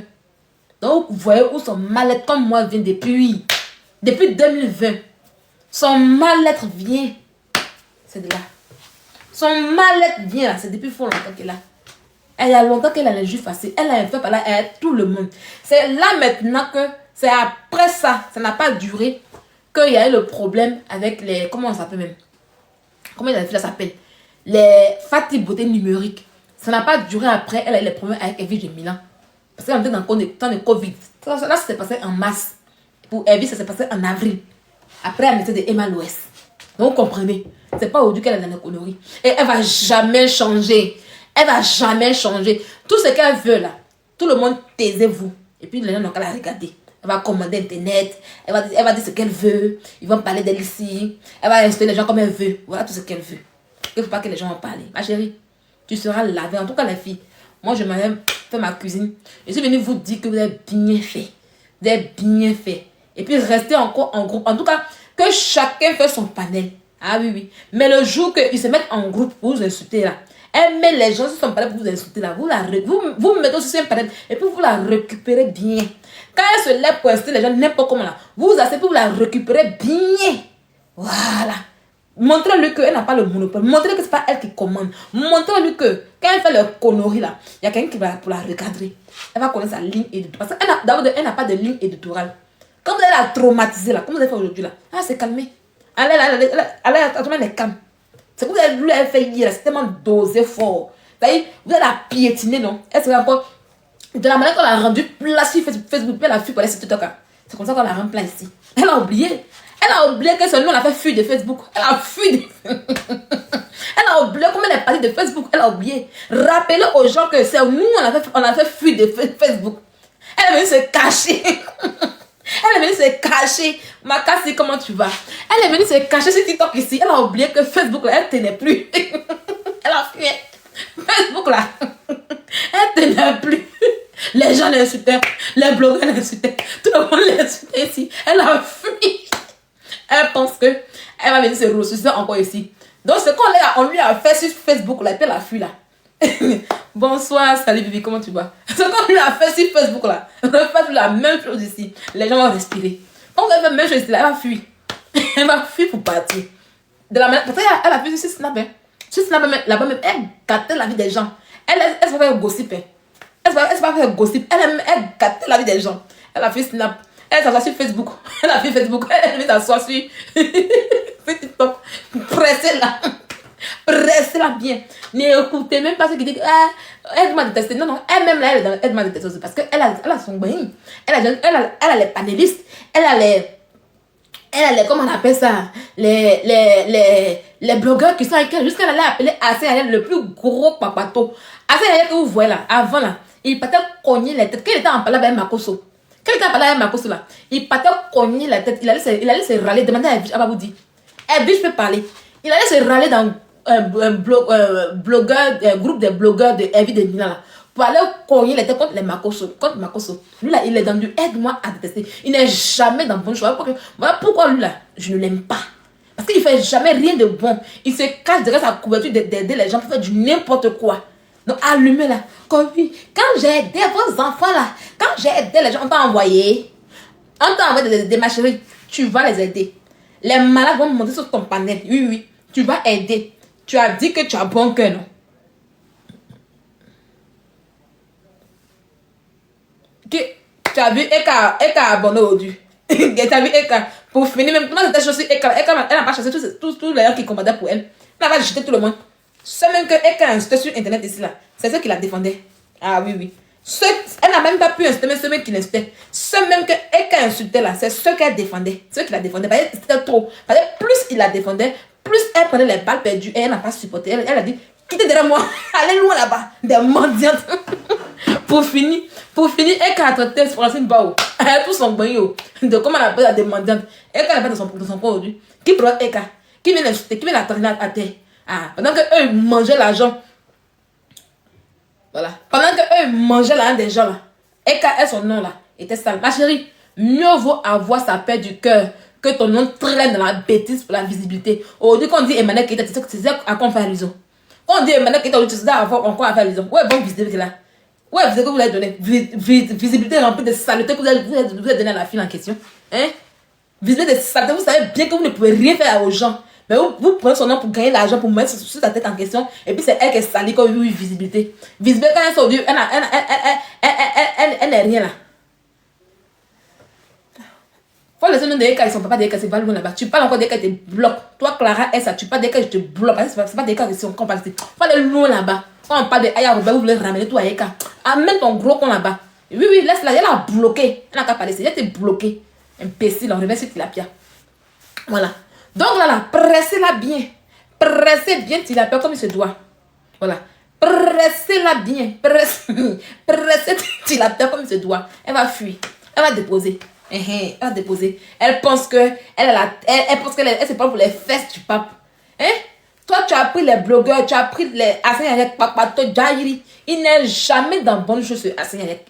Donc, vous voyez où son mal-être comme moi vient depuis 2020. Son mal-être vient. C'est de là. Son mal-être vient là. C'est depuis fort longtemps qu'elle a. Elle y a longtemps qu'elle a les joues faciles. Elle a fait par là à tout le monde. C'est là maintenant que c'est après ça. Ça n'a pas duré. Qu'il y a eu le problème avec les. Comment on s'appelle même? Comment la fille s'appelle? Les Fatih beauté numérique. Ça n'a pas duré après. Elle a eu les problèmes avec Evie de Milan. Parce qu'elle était dans le temps de Covid. Là, ça s'est passé en mars. Pour Evie, ça s'est passé en avril. Après, elle mettait de Emma Louès. Donc, vous comprenez. C'est pas aujourd'hui qu'elle est dans les conneries. Et elle va jamais changer. Elle va jamais changer. Tout ce qu'elle veut là, tout le monde taisez-vous. Et puis les gens n'ont qu'à la regarder. Elle va commander internet. Elle va dire ce qu'elle veut. Ils vont parler d'elle ici. Elle va insulter les gens comme elle veut. Voilà tout ce qu'elle veut. Il ne faut pas que les gens en parlent. Ma chérie, tu seras lavée. En tout cas, les filles. Moi, je m'en fait ma cuisine. Je suis venue vous dire que vous avez bien fait. Vous avez bien fait. Et puis, restez encore en groupe. En tout cas, que chacun fait son panel. Ah oui, oui. Mais le jour qu'ils se mettent en groupe pour vous insulter là, elle met les gens sur son panel pour vous insulter là. Vous mettez aussi sur un panel et puis vous la récupérez bien. Quand elle se lève pour insulter les gens, n'importe comment là, vous asseyez pour vous la récupérer bien. Voilà. Montrez-lui qu'elle n'a pas le monopole. Montrez-lui que ce n'est pas elle qui commande. Montrez-lui que quand elle fait le connerie là, il y a quelqu'un qui va pour la recadrer. Elle va connaître sa ligne éditoriale. Parce qu'elle n'a pas de ligne éditoriale. Quand elle a traumatisé là, comme vous avez fait aujourd'hui là, elle s'est calmée. Elle a les calme. C'est que vous avez fait hier, c'est tellement dosé fort. Vous allez la piétiner, non? Elle serait encore. De la manière qu'on l'a rendu plat sur Facebook, puis elle a fui pour aller sur TikTok. C'est comme ça qu'on la rend plat ici. Elle a oublié. Elle a oublié que c'est nous, on a fait fuir de Facebook. Elle a fui. Elle a oublié comment elle est partie de Facebook. Elle a oublié. Rappelez aux gens que c'est nous, on a fait fuir de Facebook. Elle est venue se cacher. Elle est venue se cacher. Makassi, comment tu vas? Elle est venue se cacher sur TikTok ici. Elle a oublié que Facebook, là, elle tenait plus. Elle a fui. Facebook, là, elle tenait plus. Les gens l'insultaient. Les blogueurs l'insultaient. Tout le monde l'insultait ici. Elle a fui. Elle pense que elle va venir se ressourcer encore ici. Donc, ce qu'on lui a fait sur Facebook, là, et puis elle a fui, là. Bonsoir, salut Bibi, comment tu vas? Ce qu'on lui a fait sur Facebook là, refaites la même chose ici. Les gens vont respirer. Quand elle fait la même chose ici, là, elle va fuir. Elle va fuir pour partir. De la manière, parce qu'elle a fait sur Snap. Sur Snap, là-bas même, elle gâtait la vie des gens. Elle se fait gossip. Elle se fait faire gossip. Elle gâtait la vie des gens. Elle a fait Snap. Elle s'assoit sur Facebook. Elle a fait Facebook. Elle est s'asseoir sur TikTok. Pressez-la. Pressez-la bien. N'écoutez même pas ce qui dit elle m'a détesté. Non, non, elle-même là, elle m'a détesté aussi. Parce qu'elle a son bain. Elle a les panélistes. Elle a les comment on appelle ça? Les blogueurs qui sont avec elle. Jusqu'à elle a appelé Assez le plus gros papato. Assez que vous voyez là, avant là, il partait cogner les têtes. Quand il était en parlant avec Makoso. Quand il était en parlant avec Makoso là, il partait cogner la tête. Il allait se râler. Demander à Ababou dit. Je peux parler. Il allait se râler dans un groupe de blogueurs de Evie de Milan là, pour aller cogner les têtes contre les Makoso. Contre Makoso. Lui là, il est dans du aide-moi à détester. Il n'est jamais dans bon choix. Voilà pourquoi lui là, je ne l'aime pas. Parce qu'il ne fait jamais rien de bon. Il se cache derrière sa couverture d'aider les gens pour faire du n'importe quoi. Donc allumez là. Comme oui, quand j'ai aidé vos enfants là, quand j'ai aidé les gens, on t'a envoyé. On t'a envoyé des ma chérie, tu vas les aider. Les malades vont monter sur ton panel. Oui, oui. Tu vas aider. Tu as dit que tu as bon cœur, non? Tu as vu Eka abonné aujourd'hui. Tu as vu Eka. Pour finir, même comment c'était choisi Eka. Elle n'a pas chassé tous les gens qui commandaient pour elle. Elle n'a pas jeté tout le monde. C'est même que Eka a insulté sur internet ici là. C'est ceux qui la défendaient. Ah oui, oui. Elle n'a même pas pu insulter, mais ceux qui l'insultaient. Ceux même que Eka insultait là, c'est ceux qu'elle défendait. Ceux qui la défendaient. C'était trop. Plus il la défendait, Plus elle prenait les balles perdues, et elle n'a pas supporté. Elle a dit, quittez derrière moi, allez loin là-bas, des mendiantes. Pour finir, Eka a traité Francine Bao. Elle a tout son bain, de comment elle appelle la demandante. Eka n'a pas de son point aujourd'hui. Qui prend Eka? Qui vient l'insulter? Qui vient la traîner à terre? Ah, pendant qu'eux mangeaient l'argent. Voilà. Pendant qu'eux mangeaient l'argent des gens là. Eka est son nom là. Était sale. Ma chérie, mieux vaut avoir sa paix du cœur que ton nom traîne dans la bêtise pour la visibilité. Aujourd'hui, quand on dit Emmanuel Keita, tu sais à quoi on fait allusion. Quand on dit Emmanuel Keita, tu sais à quoi on fait allusion. Ouais, bon visibilité là. Ouais, vous avez que vous avez donné. Visibilité remplie de saleté que vous avez donné à la fille en question. Hein? Visibilité de saleté, vous savez bien que vous ne pouvez rien faire aux gens. Mais vous prenez son nom pour gagner l'argent, pour mettre sur sa tête en question. Et puis c'est elle qui est salie comme oui, visibilité. Visibilité, quand elle sort du, elle n'est rien là. Faut laisser nous des cas, ils sont pas des cas, c'est pas loin là-bas. Tu parles encore des cas, ils te bloquent. Toi, Clara, et ça, tu parles des cas, je te bloque. C'est pas des cas qui sont compatibles. Faut aller loin là-bas. Quand on parle de Aya Robert, vous voulez ramener tout à Eka. Amène ton gros con là-bas. Oui, laisse-la, elle a bloqué. Elle n'a qu'à parler, elle était bloquée. Imbécile, on remet sur Tilapia. Voilà. Donc là, pressez-la bien. Pressez bien Tilapia comme il se doit. Voilà. Pressez-la bien. Pressez Tilapia comme il se doit. Elle va fuir. Elle va déposer. Elle va déposer. Elle pense que elle pense qu'elle se prend pour les fesses du pape. Hein? Toi, tu as pris les blogueurs, tu as pris les Assane avec Papa, il n'est jamais dans bonne chose, Assane avec.